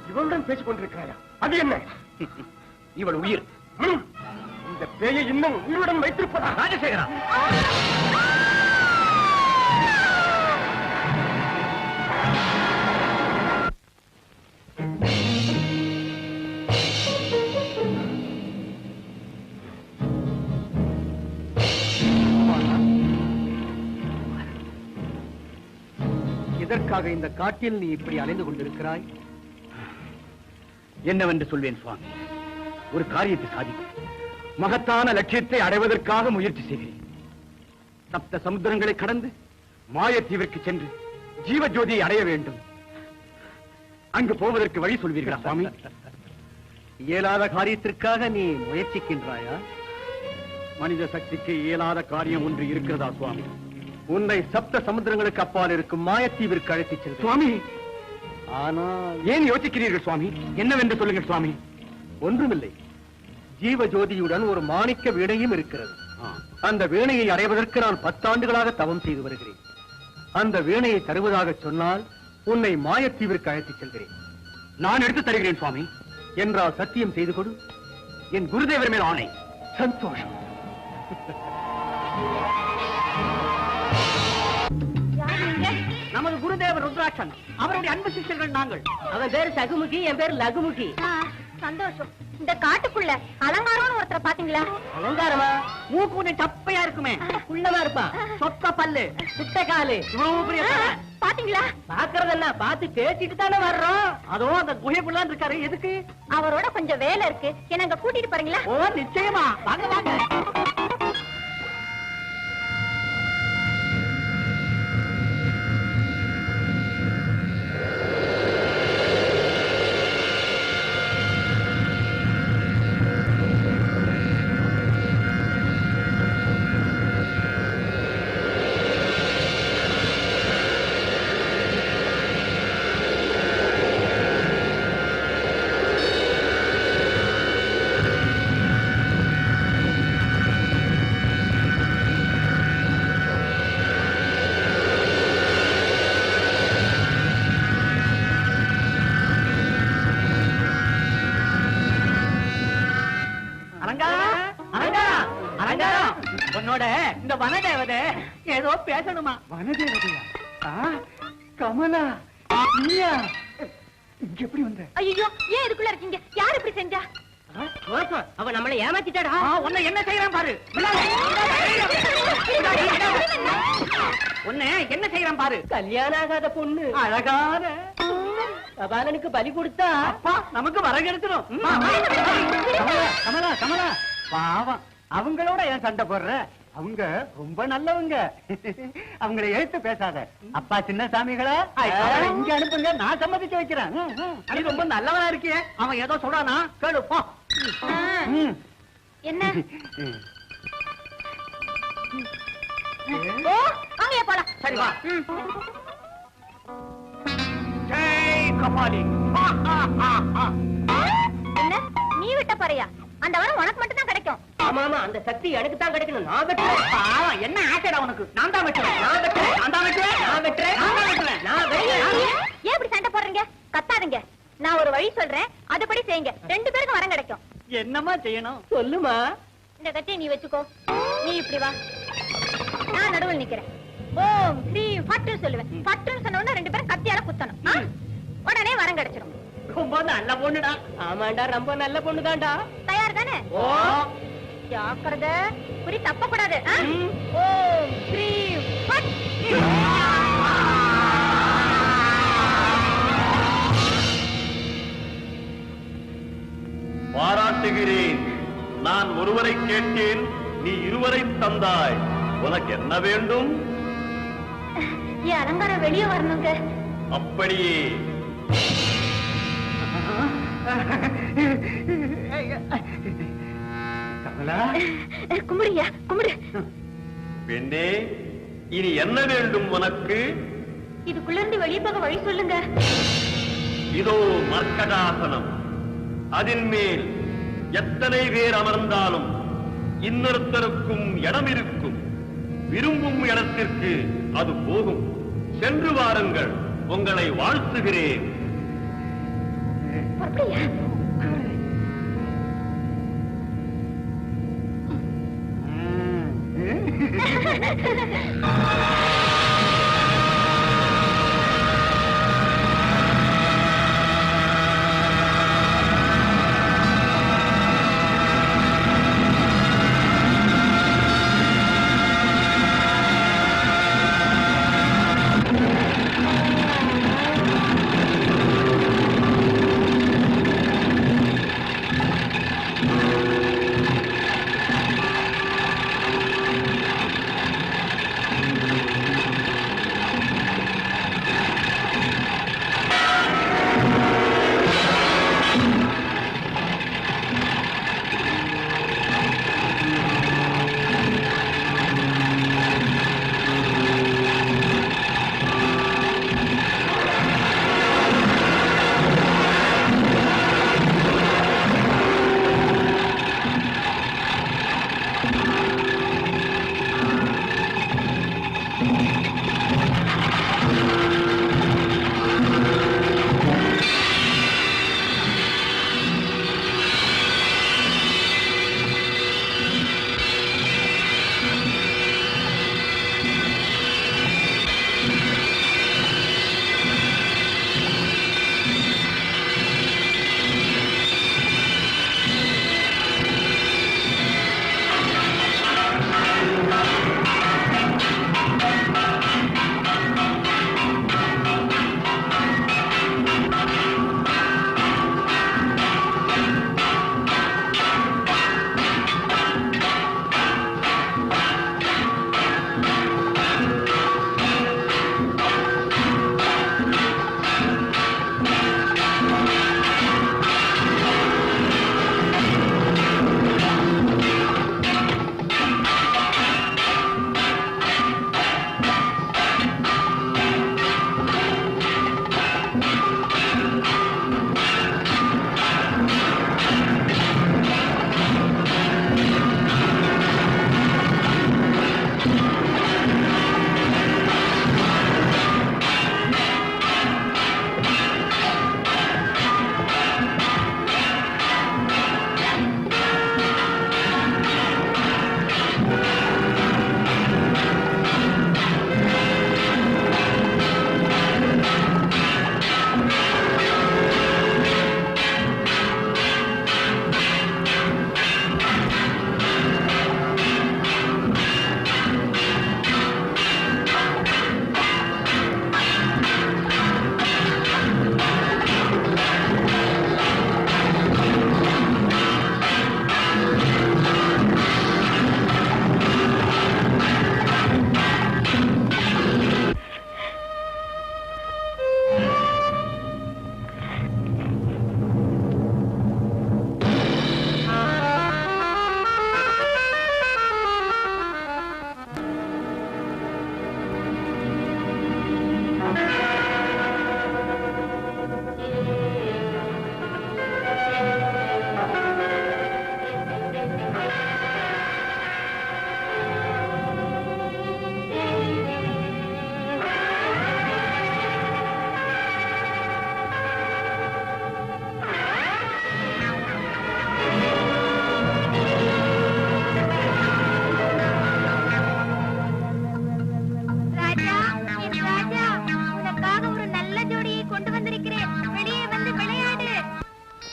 இவளுடன் பேசிக் கொண்டிருக்கிறாயா? அது என்ன? இவள் உயிர். இந்த பேயை இன்னும் உயிருடன் வைத்திருப்பதா? ராஜசேகரா, எதற்காக இந்த காட்டில் நீ இப்படி அலைந்து கொண்டிருக்கிறாய்? என்னவென்று சொல்வேன் சுவாமி? ஒரு காரியத்தை சாதிக்க மகத்தான லட்சியத்தை அடைவதற்காக முயற்சி செய்கிறேன். சப்த சமுத்திரங்களை கடந்து மாயத்தீவிற்கு சென்று ஜீவஜோதியை அடைய வேண்டும். அங்கு போவதற்கு வழி சொல்வீர்களா சுவாமி? இயலாத காரியத்திற்காக நீ முயற்சிக்கின்றாயா? மனித சக்திக்கு இயலாத காரியம் ஒன்று இருக்கிறதா சுவாமி? உன்னை சப்த சமுத்திரங்களுக்கு அப்பால் இருக்கும் மாயத்தீவிற்கு அழைத்துச் செல்வேன் சுவாமி. ஆனால் ஏன் யோசிக்கிறீர்கள் சுவாமி? என்னவென்று சொல்லுங்கள் சுவாமி. ஒன்றுமில்லை, ஜீவஜோதியுடன் ஒரு மாணிக்க வீணையும் இருக்கிறது. அந்த வீணையை அடைவதற்கு நான் 10 ஆண்டுகளாக தவம் செய்து வருகிறேன். அந்த வீணையை தருவதாக சொன்னால் உன்னை மாயத்தீவிற்கு அழைத்துச் செல்கிறேன். நான் எடுத்து தருகிறேன் சுவாமி என்றால் சத்தியம் செய்து கொடு. என் குருதேவர் மேல் ஆணை. சந்தோஷம். ருத்ராட்சன், அவருடைய அன்பு சிஷ்யர்கள் நாங்கள். அவன் பேரு சகுமுகி, என் பேரு லகுமுகி. சந்தோஷம். இந்த காட்டுக்குள்ள அலங்காரம்னு ஒருத்தரை பாத்தீங்களா? அலங்காரமா? மூக்கு கொஞ்சம் சப்பையா இருக்குமே, குள்ளமா இருப்பான், சொக்க பல்லு, குட்டை காலு, இவ்வளவு பெரிய தலை. பாத்தீங்களா? பாக்குறது என்ன, பார்த்து பேசிட்டு தானே வர்றோம். அதோ அந்த குகைக்குள்ளான் இருக்காரு. எதுக்கு? அவரோட கொஞ்சம் வேலை இருக்கு, என்ன அங்க கூட்டிட்டு போறீங்களா? ஓ நிச்சயமா, வாங்க வாங்க. உன்னோட இந்த வனதேவதை ஏதோ பேசணுமா? வனதேவதையா? கமலா, நீயா? இங்க எப்படி வந்த? ஐயோ, ஏன் இதுக்குள்ள இருக்கீங்க? யார் இப்படி செஞ்சா? அவ நம்மளை ஏமாத்திட்டாடா. உன்னை என்ன செய்யறான் பாரு. உன்னை என்ன செய்யறான் பாரு. கல்யாணம் ஆகாத பொண்ணு, அழகான கபாலனுக்கு பலி கொடுத்தா அப்பா நமக்கு வர கிடைச்சிடும். கமலா, கமலா, பாவம், அவங்களோட ஏன் சண்டை போடுற? அவங்க ரொம்ப நல்லவங்க. அவங்களை எழுத்து பேசாத. அப்பா சின்னசாமிகளா, இங்க அனுப்புங்க, நான் சம்மதிச்சு வைக்கிறேன். நீ ரொம்ப நல்லவனா இருக்கியே. அவன் ஏதோ சொல்றானா, கேளு போ. என்ன? ஓ, அங்கே போலாம். சரி வா. ஜெய் கபாலி. என்ன, நீ விட்ட போறியா? அந்த வரம் உனக்கு மட்டும் தான் கிடைக்கும். ஆமா ஆமா, அந்த சக்தி எனக்கு தான் கிடைக்கணும். நான் வெட்டுறேன். பாவம், என்ன ஆசைடா உனக்கு? நான் தான் வெட்டுறேன். நான் வெட்டுறேன். நான் தான் வெட்டுறேன். நான் வெட்டுறேன். நான் தான் வெட்டுறேன். நான் வெட்டுறேன். ஏன் இப்படி சண்டை போடுறீங்க? கத்தாதீங்க. நான் ஒரு வழி சொல்றேன், அதுபடி செய்யுங்க. 2 பேருக்கும் வரம் கிடைக்கும். என்னமா செய்யணும் சொல்லுமா? இந்த கட்டியை நீ வச்சுக்கோ. நீ இப்படி வா, நான் நடுவில் நிக்கிறேன். ஓம் ஸ்ரீம் ஃபட்டு சொல்லுவேன். ஃபட்டுன்னு சொன்ன உடனே 2 பேரும் கத்தியால குத்தணும். உடனே வரம் கிடைச்சிடும். ரொம்ப நல்ல பொண்ணுடா. ஆமாண்டா, ரொம்ப நல்ல பொண்ணுதான்டா. தயார் தானே? ஓ, ஜாக்கிரதை, குறி தப்ப கூடாது. ஓம் ஸ்ரீம் ஃபட். பாராட்டுகிறேன். நான் ஒருவரை கேட்டேன், நீ 2 தந்தாய். உனக்கு என்ன வேண்டும்? என் அலங்காரம் வெளியே வரணுங்க. அப்படியே. கமலா, கும்பிடுயா, கும்பிடு. பெண்ணே, இனி என்ன வேண்டும் உனக்கு? இதுக்குள்ள இருந்து வெளியே போக வழி சொல்லுங்க. இதோ மர்க்கடாசனம். அதன் மேல் எத்தனை பேர் அமர்ந்தாலும் இன்னொருத்தருக்கும் இடம் இருக்கும். விரும்பும் இடத்திற்கு அது போகும். சென்று வாருங்கள், உங்களை வாழ்த்துகிறேன். அப்படியா?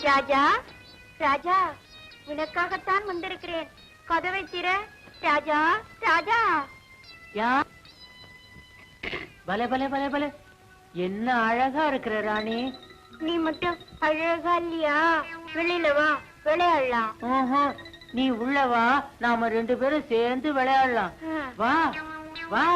ராஜா ராஜா உனக்காகத்தான் வந்திருக்கிறேன். கதவை திற ராஜா. ராஜா யா பலே பலே பலே பலே, என்ன அழகா இருக்கிற ராணி. நீ மட்டும் அழகா இல்லையா? வெளியில வா, விளையாடலாம். நீ உள்ளவா, நாம 2 பேரும் சேர்ந்து விளையாடலாம். வா வா.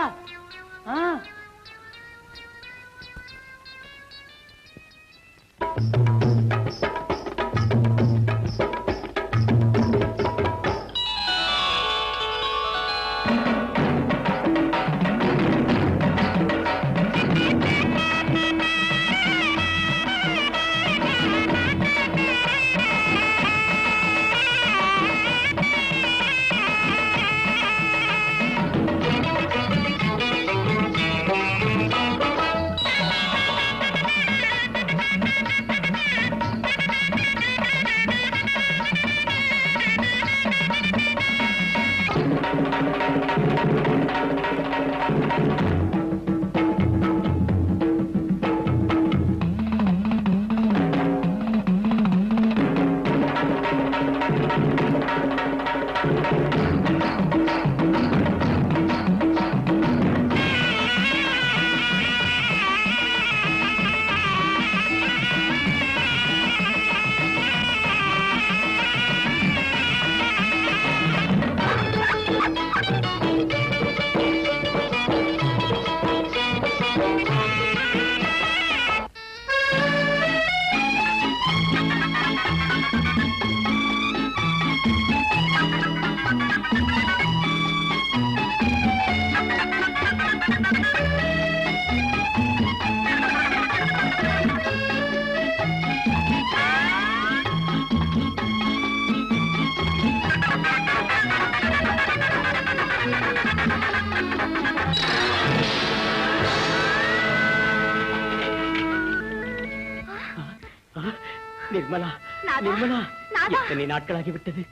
நிர்மலா, நிர்மலா, எத்தனை நாட்களாகிவிட்டது.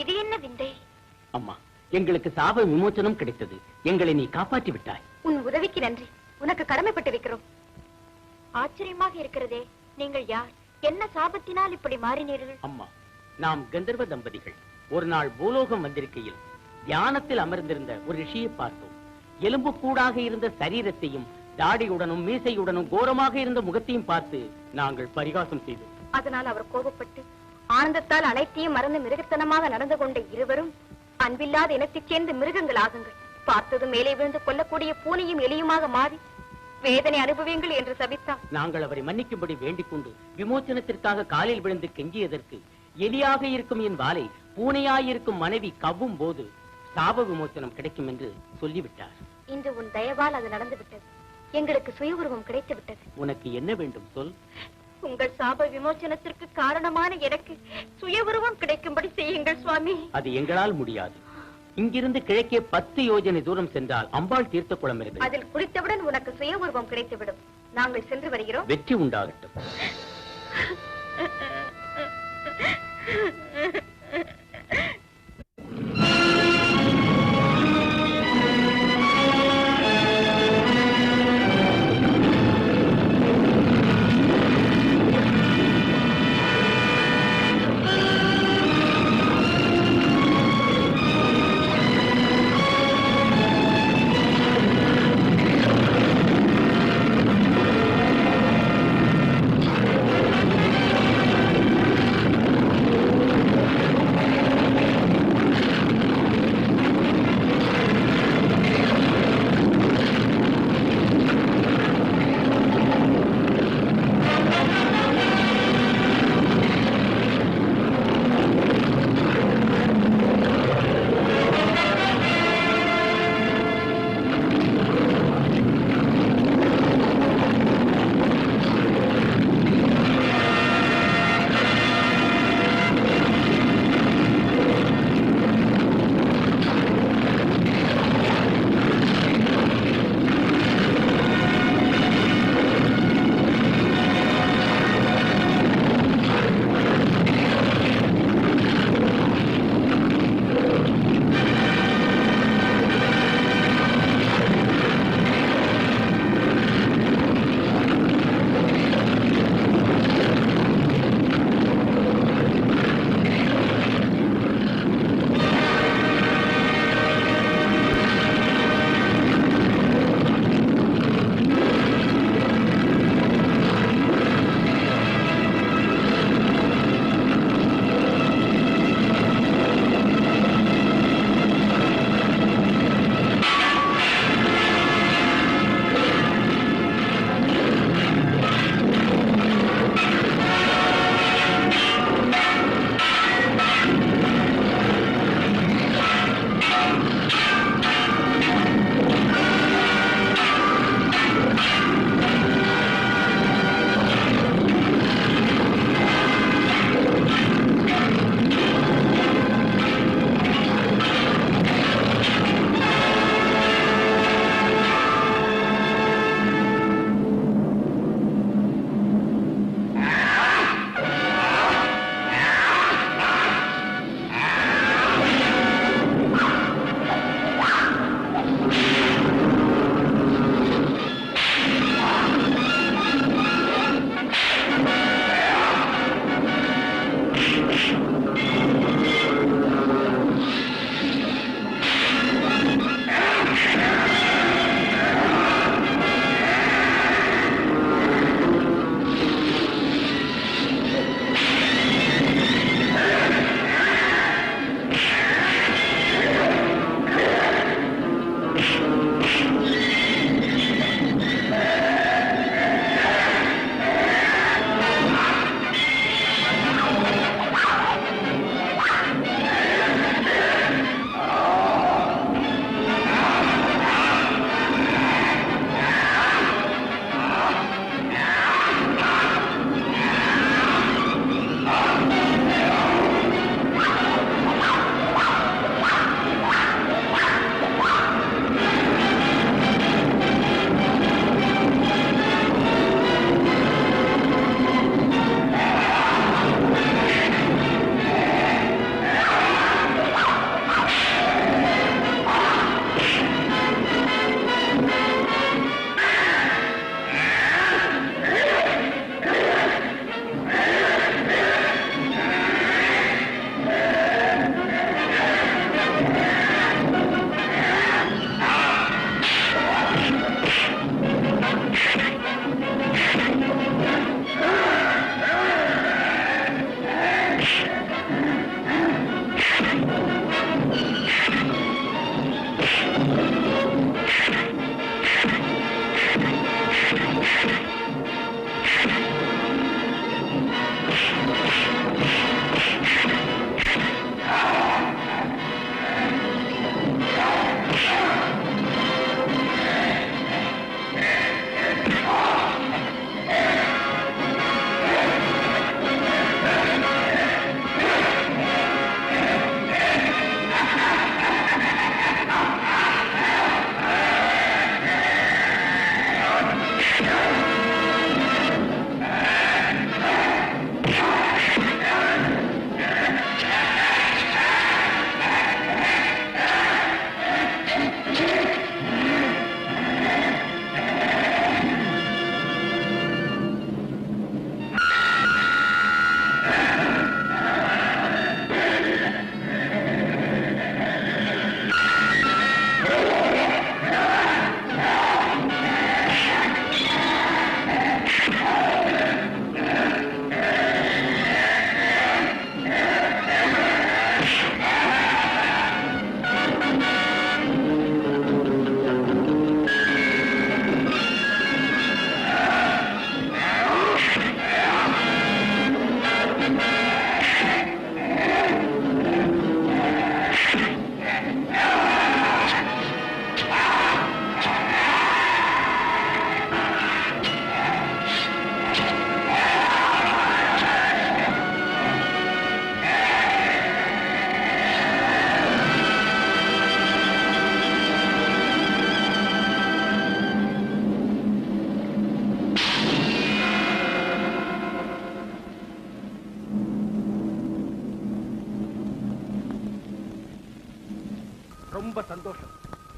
இது என்ன விந்தை? அம்மா, எங்களுக்கு சாப விமோச்சனம் கிடைத்தது. எங்களை நீ காப்பாற்றி விட்டாய். உன் உதவிக்கு நன்றி. உனக்கு கடமைப்பட்டிருக்கிறோம். ஆச்சரியமாக இருக்கிறதே. நீங்கள் யார்? என்ன சாபத்தினால் இப்படி மாறினீர்கள்? அம்மா, நாம் கந்தர்வ தம்பதிகள். ஒரு நாள் பூலோகம் வந்திருக்கையில் தியானத்தில் அமர்ந்திருந்த ஒரு ரிஷியை பார்த்தோம். எலும்பு கூடாக இருந்த சரீரத்தையும் தாடியுடனும் மீசையுடனும் கோரமாக இருந்த முகத்தையும் பார்த்து நாங்கள் பரிகாசம் செய்தோம். அதனால் அவர் கோபப்பட்டு ஆனந்தத்தால் அனைத்தையும் மறந்து மிருகத்தனமாக நடந்து கொண்ட இருவரும் அன்பில்லாத இனத்தைச் சேர்ந்த மிருகங்கள் ஆகுங்கள். பார்த்ததும் மேலே விழுந்து கொல்லக்கூடிய பூனையும் எலியுமாக மாறி வேதனை அனுபவியுங்கள் என்று சபித்தார். நாங்கள் அவரை மன்னிக்கும்படி வேண்டிக் கொண்டு விமோச்சனத்திற்காக காலில் விழுந்து கெஞ்சியதற்கு எலியாக இருக்கும் என் வாளை பூனையாயிருக்கும் மனைவி கவ்வும் போது சாப விமோச்சனம் கிடைக்கும் என்று சொல்லிவிட்டார். இன்று உன் தயவால் அது நடந்து விட்டது. எங்களுக்கு சுய உருவம் கிடைத்து விட்டது. உனக்கு என்ன வேண்டும் சொல். உங்கள் சாப விமோச்சனத்திற்கு காரணமான எனக்கு சுய உருவம் கிடைக்கும்படி செய்யுங்கள் சுவாமி. அது எங்களால் முடியாது. இங்கிருந்து கிழக்கே 10 யோஜனை தூரம் சென்றால் அம்பாள் தீர்த்த குளம் இருக்கிறது. அதில் குளித்தவுடன் உனக்கு சுய உருவம் கிடைத்துவிடும். நாங்கள் சென்று வருகிறோம். வெற்றி உண்டாகட்டும். ரொம்ப சந்தோஷம்.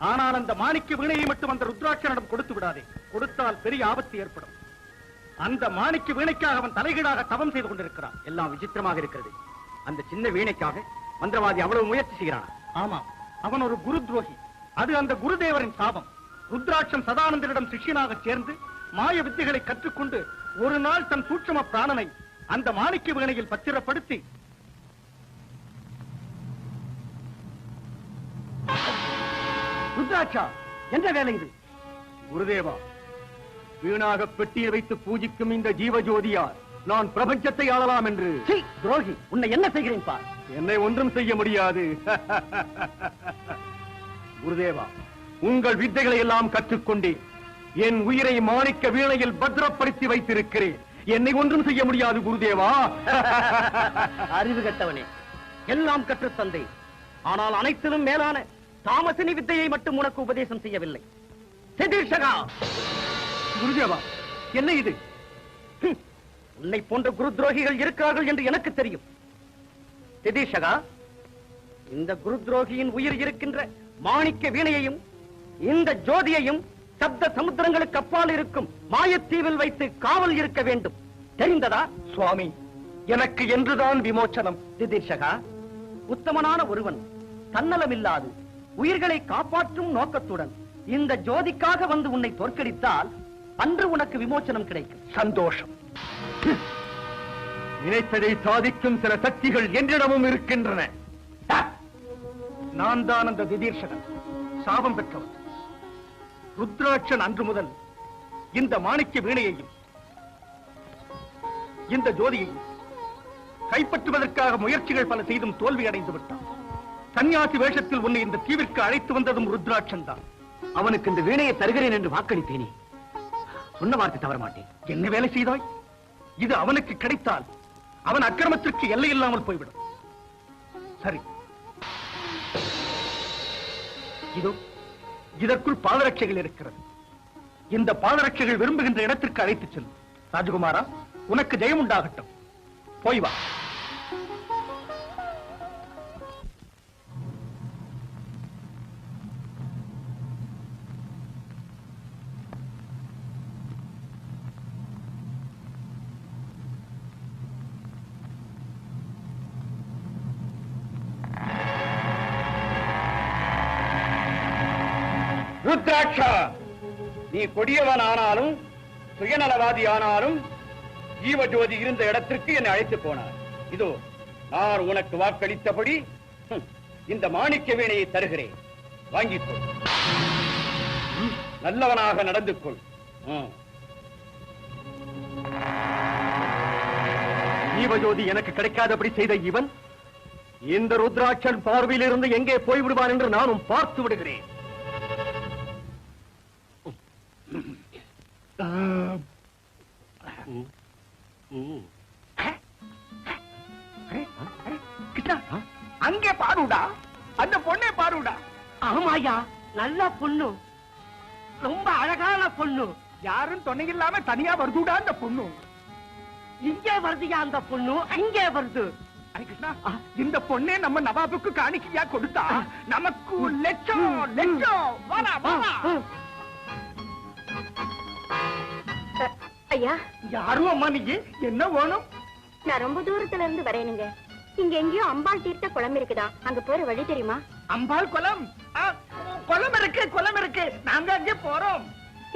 ஆனால் அந்த மாணிக்க வீணையை மட்டும் அந்த ருத்ராட்சனிடம் கொடுத்து விடாதே. கொடுத்தால் பெரிய ஆபத்து ஏற்படும். அந்த மாணிக்க வீணைக்காக அவன் தலைகீழாக தவம் செய்து கொண்டிருக்கிறான். எல்லாம் விசித்திரமாக இருக்கிறது. அந்த சின்ன வீணைக்காக மந்திரவாதி அவ்வளவு முயற்சி செய்கிறான். ஆமாம், அவன் ஒரு குரு துரோகி. அது அந்த குருதேவரின் சாபம். ருத்ராட்சம் சதானந்தரிடம் சிஷ்யனாக சேர்ந்து மாய வித்தைகளை கற்றுக்கொண்டு ஒரு நாள் தன் சூட்சும பிராணனை அந்த மாணிக்க வீணையில் பத்திரப்படுத்தி ருத்ராட்சா என்ற வேலை இது? குருதேவா, வீணாக பெட்டியை வைத்து பூஜிக்கும் இந்த ஜீவஜோதியார் நான் பிரபஞ்சத்தை ஆளலாம் என்று. துரோகி, உன்னை என்ன செய்கிறேன் பார். என்னை ஒன்றும் செய்ய முடியாது. குருதேவா, உங்கள் வித்தைகளை எல்லாம் கற்றுக்கொண்டேன். என் உயிரை மாணிக்க வீணையில் பத்திரப்படுத்தி வைத்திருக்கிறேன். என்னை ஒன்றும் செய்ய முடியாது குருதேவா. அறிவு கட்டவனே, எல்லாம் கற்றுத் தந்தேன். ஆனால் அனைத்திலும் மேலான தாமசினி வித்தையை மட்டும் உனக்கு உபதேசம் செய்யவில்லை. குருதேவா, என்ன இது? உன்னை போன்ற குரு துரோகிகள் இருக்கிறார்கள் என்று எனக்கு தெரியும். திதீஷகா, இந்த குரு துரோகியின் உயிர் இருக்கின்ற மாணிக்க வீணையையும் இந்த ஜோதியையும் சப்த சமுத்திரங்களுக்கு அப்பால் இருக்கும் மாயத்தீவில் வைத்து காவல் இருக்க வேண்டும். தெரிந்ததா? சுவாமி, எனக்கு என்றுதான் விமோச்சனம். திதீஷகா, உத்தமனான ஒருவன் தன்னலமில்லாது உயிர்களை காப்பாற்றும் நோக்கத்துடன் இந்த ஜோதிக்காக வந்து உன்னை தோற்கடித்தால் அன்று உனக்கு விமோச்சனம் கிடைக்கும். சந்தோஷம். நினைத்ததை சாதிக்கும் சில சக்திகள் என்னிடமும் இருக்கின்றன. நான் தான் அந்த திதீர்ஷகன், சாபம் பெற்றவன். ருத்ராட்சன் அன்று முதல் இந்த மாணிக்க வீணையையும் இந்த ஜோதியையும் கைப்பற்றுவதற்காக முயற்சிகள் பல செய்தும் தோல்வி அடைந்து விட்டான். சன்னியாசி வேஷத்தில் உன்னை இந்த தீவிற்கு அழைத்து வந்ததும் ருத்ராட்சன் தான். அவனுக்கு இந்த வீணையை தருகிறேன் என்று வாக்களித்தேனே, சொன்ன வார்த்தை தவற மாட்டேன். என்ன வேலை செய்தாய்? இது அவனுக்கு கிடைத்தால் அவன் அக்கிரமத்திற்கு எல்லை இல்லாமல் போய்விடும். சரி, இதோ இதற்குள் பாதரட்சைகள் இருக்கிறது. இந்த பாதரட்சைகள் விரும்புகின்ற இடத்திற்கு அழைத்துச் செல்லும். ராஜகுமாரா, உனக்கு ஜெயம் உண்டாகட்டும். போய் வா. ருத்ராட்சா, நீ கொடியவன் ஆனாலும் சுயநலவாதி ஆனாலும் ஜீவஜோதி இருந்த இடத்திற்கு என்னை அழைத்து போனார். இதோ நான் உனக்கு வாக்களித்தபடி இந்த மாணிக்க வீணையை தருகிறேன். வாங்கிக்கொள். நல்லவனாக நடந்து கொள். ஜீவஜோதி எனக்கு கிடைக்காதபடி செய்த இவன் இந்த ருத்ராட்சன் பார்வையில் இருந்து எங்கே போய்விடுவான் என்று நானும் பார்த்து விடுகிறேன். அங்கே பாருடா, அந்த பொண்ணை பாருடா. ஆமாயா, நல்ல பொண்ணு, ரொம்ப அழகான பொண்ணு. யாரும் துணை இல்லாம தனியா வருதுடா அந்த பொண்ணு. இங்கே வருதுயா அந்த பொண்ணு, அங்கே வருது. கிருஷ்ணா, இந்த பொண்ணே நம்ம நவாபுக்கு காணிக்கையா கொடுத்தா நமக்கு லட்சம் லட்சம். ஐயா, யாரும் அம்மா நீங்க என்ன வேணும்? நான் ரொம்ப தூரத்துல இருந்து வரேனுங்க. இங்க எங்கேயோ அம்பாள் தீர்த்த குளம் இருக்குதா, அங்க போற வழி தெரியுமா? அம்பாள் குளம்? குளம் இருக்கு, குளம் இருக்கு. நாங்க அங்கே போறோம்.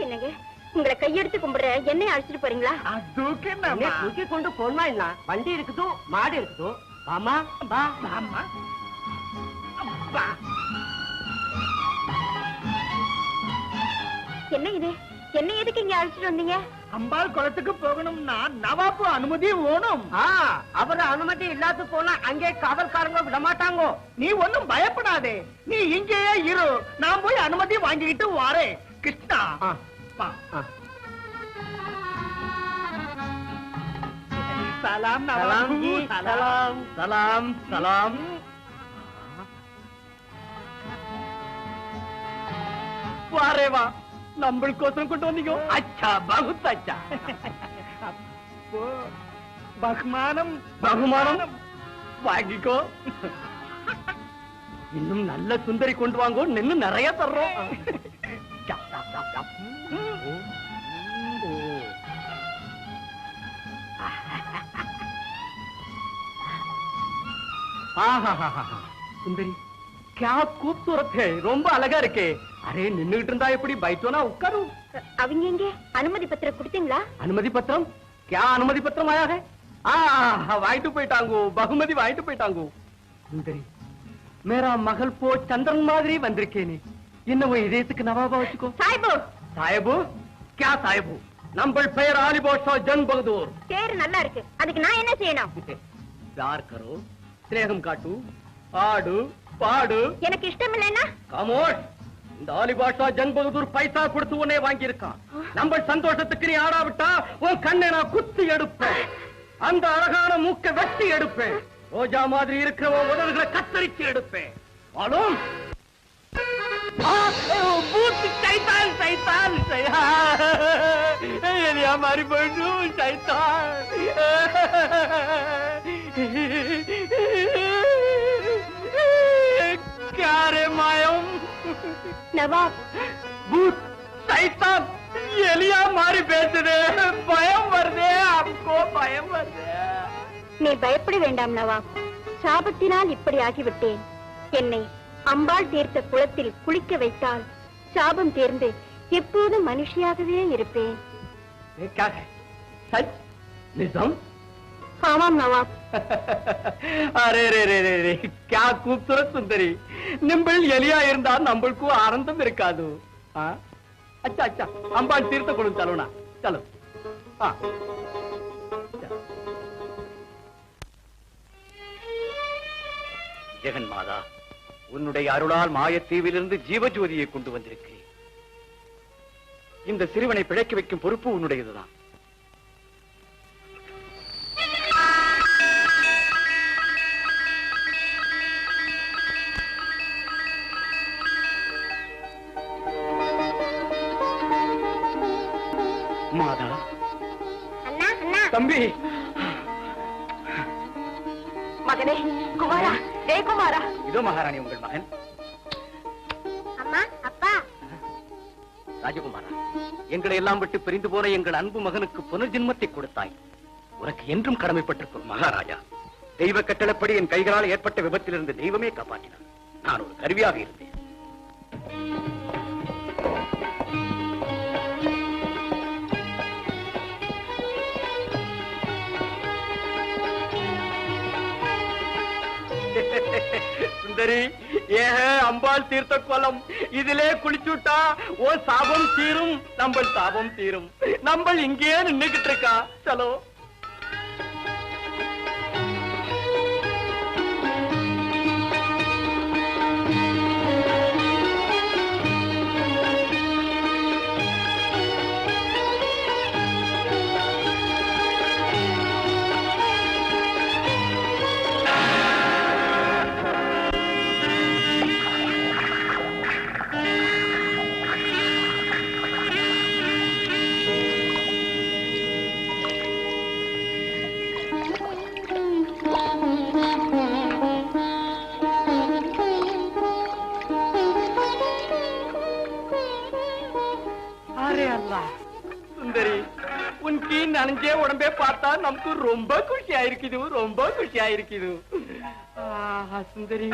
என்னங்க, உங்களை கையெடுத்து கும்பிடுற என்னை அழைச்சிட்டு போறீங்களா? அதுக்கு தூக்கி கொண்டு போனா என்ன, வண்டி இருக்குதோ மாடு இருக்குதோ. மாமா பா, மாமா என்ன இது? என்ன எதுக்கு இங்க அழைச்சிட்டு வந்தீங்க? அம்பாள் குளத்துக்கு போகணும்னா நவாபு அனுமதி வேணும். அவரு அனுமதி இல்லாத போனா அங்கே காவல்காரங்க விட மாட்டாங்க. நீ ஒன்னும் பயப்படாதே, நீ இங்கேயே இரு. நான் போய் அனுமதி வாங்கிக்கிட்டு வாரேன். கிருஷ்ணா, சலாம் நவாபு. சலாம் சலாம் சலாம். வாரே வா, நம்மளுக்கோசரம் கொண்டு வந்தீங்க. அச்சா, பகுத் அச்சா. பகுமானம் பகுமானம் வாங்கிக்கோ. இன்னும் நல்ல சுந்தரி கொண்டு வாங்கோ, நின்னு நிறைய தர்றோம். சுந்தரி क्या खूबसूरत है, ரொம்ப அழகா இருக்கே. அரே நின்னுகிட்டு இருந்தா எப்படி, பைட்டோனா உட்காரும். அவங்க எங்க அனுமதி பத்திரம் கொடுத்தீங்களா? அனுமதி பத்திரம்? क्या अनुमति पत्रम आया है? வாங்கிட்டு போயிட்டாங்கோ, பகுமதி வாங்கிட்டு போயிட்டாங்கோ. சுந்தரி, மேரா மகள் போ சந்திரன் மாதிரி வந்திருக்கேனே, இன்னும் இதயத்துக்கு நவாபா வச்சுக்கோ. சாயிபு சாயபு? क्या சாயபு? நம்ம பெயர் ஆலி பாஷா ஜன் பகதூர். பேரு நல்லா இருக்கு, அதுக்கு நான் என்ன செய்யணும்? प्यार करो, स्नेहम काटू, ஆடு பாடு. எனக்கு இஷ்டம் இல்லைன்னா? காமோஷ், இந்த ஆலி பாஷா ஜன் பகதூர் பைசா கொடுத்து உன்னை வாங்கி இருக்கான். நம்ம சந்தோஷத்துக்கு நீ ஆடாவிட்டா உன் கண்ணை நான் குத்தி எடுப்பேன், அந்த அழகான மூக்க வெட்டி எடுப்பேன், ரோஜா மாதிரி இருக்கிற உதடுகளை கத்தரிச்சு எடுப்பேன். ஆளும் शैतान शैतान ये हमारी बहनू शैतान. क्या रे मायम? नवाब भूत शैतान ये लिया हमारी बेच दे, भयम भर दे, आपको भयम भर दे. நீ பயப்பட வேண்டாம் நவாப், சாபத்தினால் இப்படி ஆகிவிட்டேன். என்னை அம்பாள் தீர்த்த குளத்தில் குளிக்க வைத்தால் சாபம் தேர்ந்து எப்போதும் மனுஷியாகவே இருப்பேன். निजम? ஆமாம் நவாப். அரே ரே ரே ரே ரே, क्या खूबसूरत सुंदरी. நிம்பள் எலியா இருந்தா நம்மளுக்கு ஆனந்தம் இருக்காது. अच्छा अच्छा, அம்பாள் தீர்த்த குளம் चलो ना, चलो. ஜெகன் மாதா, உன்னுடைய அருளால் மாயத்தீவிலிருந்து ஜீவஜோதியை கொண்டு வந்திருக்கிறேன். இந்த சிறுவனை பிழைக்க வைக்கும் பொறுப்பு உன்னுடையதுதான். மாதா, அண்ணா அண்ணா, தம்பி, மகனே குமாரா, குமாரா. இதோ மகாராணி உங்கள் மகன். அம்மா அப்பா. ராஜகுமாரா, எங்களை எல்லாம் விட்டு பிரிந்து போன எங்கள் அன்பு மகனுக்கு புனர்ஜென்மத்தை கொடுத்தாய். உனக்கு என்றும் கடமைப்பட்டிருக்கும். மகாராஜா, தெய்வ கட்டளப்படி என் கைகளால் ஏற்பட்ட விபத்திலிருந்து தெய்வமே காப்பாற்றினார். நான் ஒரு கருவியாக இருந்தேன். சுந்தரி, அம்பாள் தீர்த்த குளம், இதிலே குளிச்சுட்டா ஓ சாபம் தீரும், நம்ம சாபம் தீரும். நம்ம இங்கே நின்னுகிட்டு இருக்கா. சலோ. சுந்தரி, உன்கி நனைஞ்சே உடம்பே பார்த்தா நமக்கு ரொம்ப குஷியா இருக்குது, ரொம்ப குஷியா இருக்குது. சுந்தரி.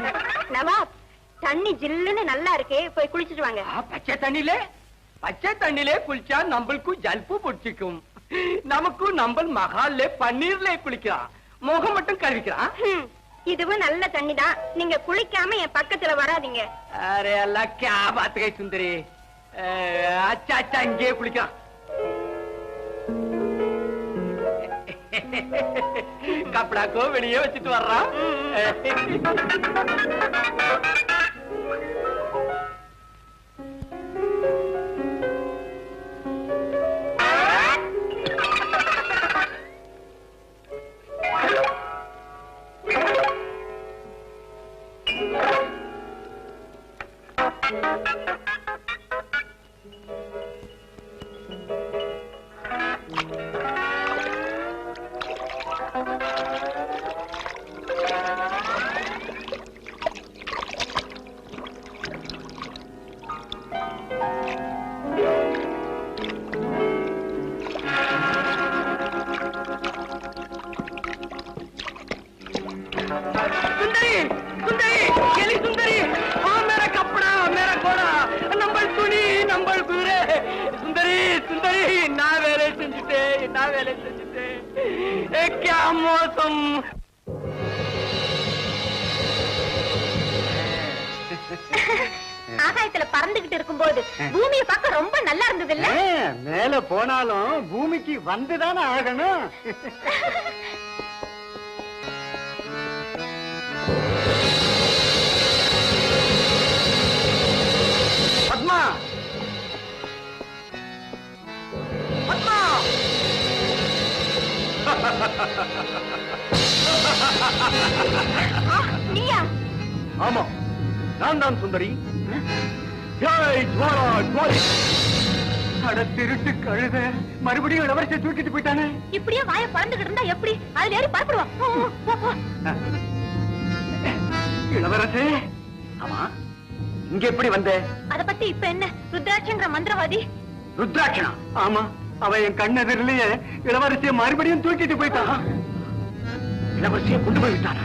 நவாப், தண்ணி ஜில்லுன்னு நல்லா இருக்கு, போய் குளிச்சுட்டு வாங்க. பச்சை தண்ணிலே குளிச்சா நம்மளுக்கு ஜல்பு பிடிச்சிக்கும். நமக்கு நம்ம மகால்ல பன்னீர்ல குளிக்கலாம், முகம் மட்டும் கழுவிக்கலாம். இதுவும் நல்ல தண்ணி தான், நீங்க குளிக்காம என் பக்கத்துல வராதீங்க. அரே அல்லா, क्या बात है சுந்தரி. अच्छा अच्छा, இங்கே குளிக்கலாம். கப்படா கோ வெளியே வச்சுட்டு வர்றான். என்ன வேலை செஞ்சுட்டேன்? क्या மோசம்! ஆகாயத்துல பறந்துகிட்டு இருக்கும்போது பூமியை பார்க்க ரொம்ப நல்லா இருந்தது இல்ல? மேல போனாலும் பூமிக்கு வந்துதானே ஆகணும். பத்மா, பத்மா! நீயா? ஆமா, நான் தான் சுந்தரி. ஜெய் ஜுவாலா ஜுவாலி! அட திருட்டு கழுத, மறுபடியும் இளவரசியை தூக்கிட்டு போயிட்டானே. இப்படியே வாயை பறந்துகிட்டு இருந்தா எப்படி? அதுல ஏறி பறப்படுவான். போ, போ, போ. இளவரசே, ஆமா, இங்க எப்படி வந்த? அத பத்தி இப்ப என்ன? ருத்ராட்சங்கிற மந்திரவாதி ருத்ராட்சனா? ஆமா, அவன் என் கண்ணெதிரிலேயே இளவரசியை மறுபடியும் தூக்கிட்டு போயிட்டான். இளவரசியை கொண்டு போய் விட்டானா?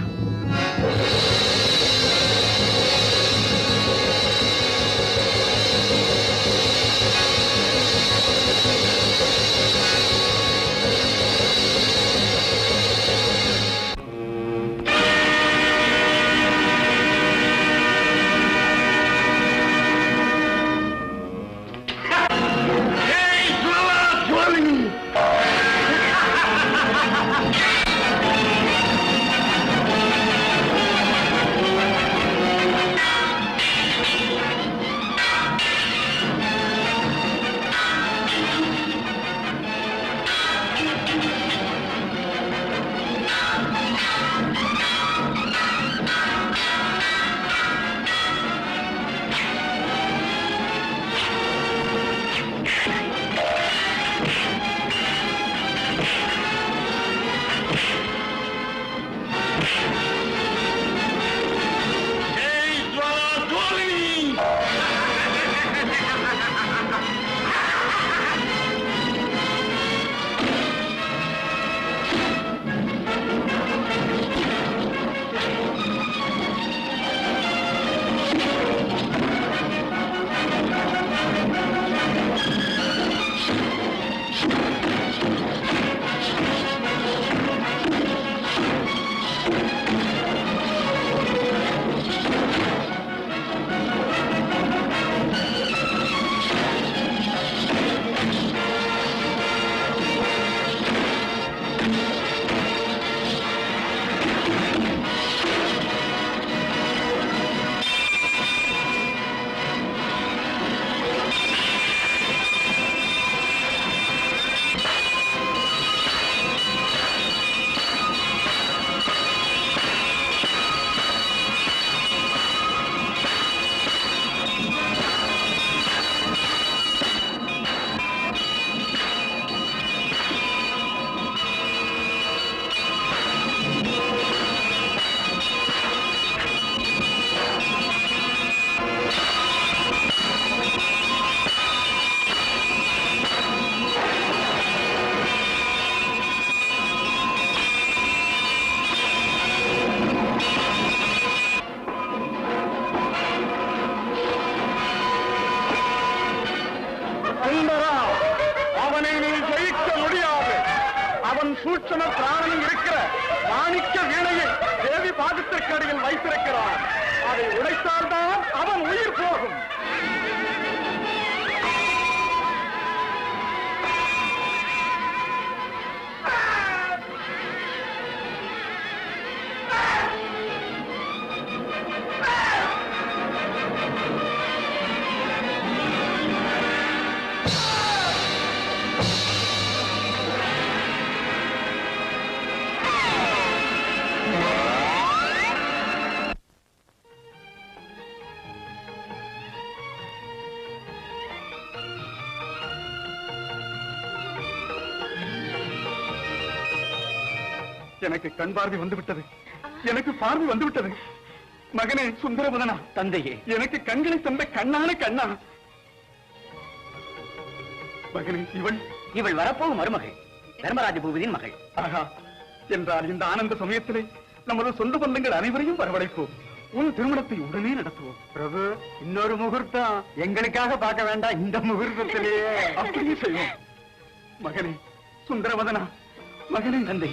சூட்சம பிராணம் இருக்கிற மாணிக்க வீணையை தேவி பாதத்திற்கடியில் வைத்திருக்கிறான். அதை உடைத்தால்தான் அவன் உயிர் போகும். எனக்கு கண் பார்வை வந்துவிட்டது. எனக்கு பார்வை வந்துவிட்டது. மகனே சுந்தரவதனா, தந்தையே, எனக்கு கண்களை தந்த கண்ணான கண்ணா. மகனே, இவள் வரப்போகும் மருமகள், தர்மராஜ பூபதியின் மகள். ஆஹா, என்றால் இந்த ஆனந்த சமயத்திலே நமது சொந்த பந்தங்கள் அனைவரையும் வரவழைப்போம். உன் திருமணத்தை உடனே நடத்துவோம். பிரபு, இன்னொரு முகூர்த்தம் எங்களுக்காக பார்க்க வேண்டாம், இந்த முகூர்த்தத்திலேயே அப்படியே செய்வோம். மகனே சுந்தரவதனா, மகனே தந்தை,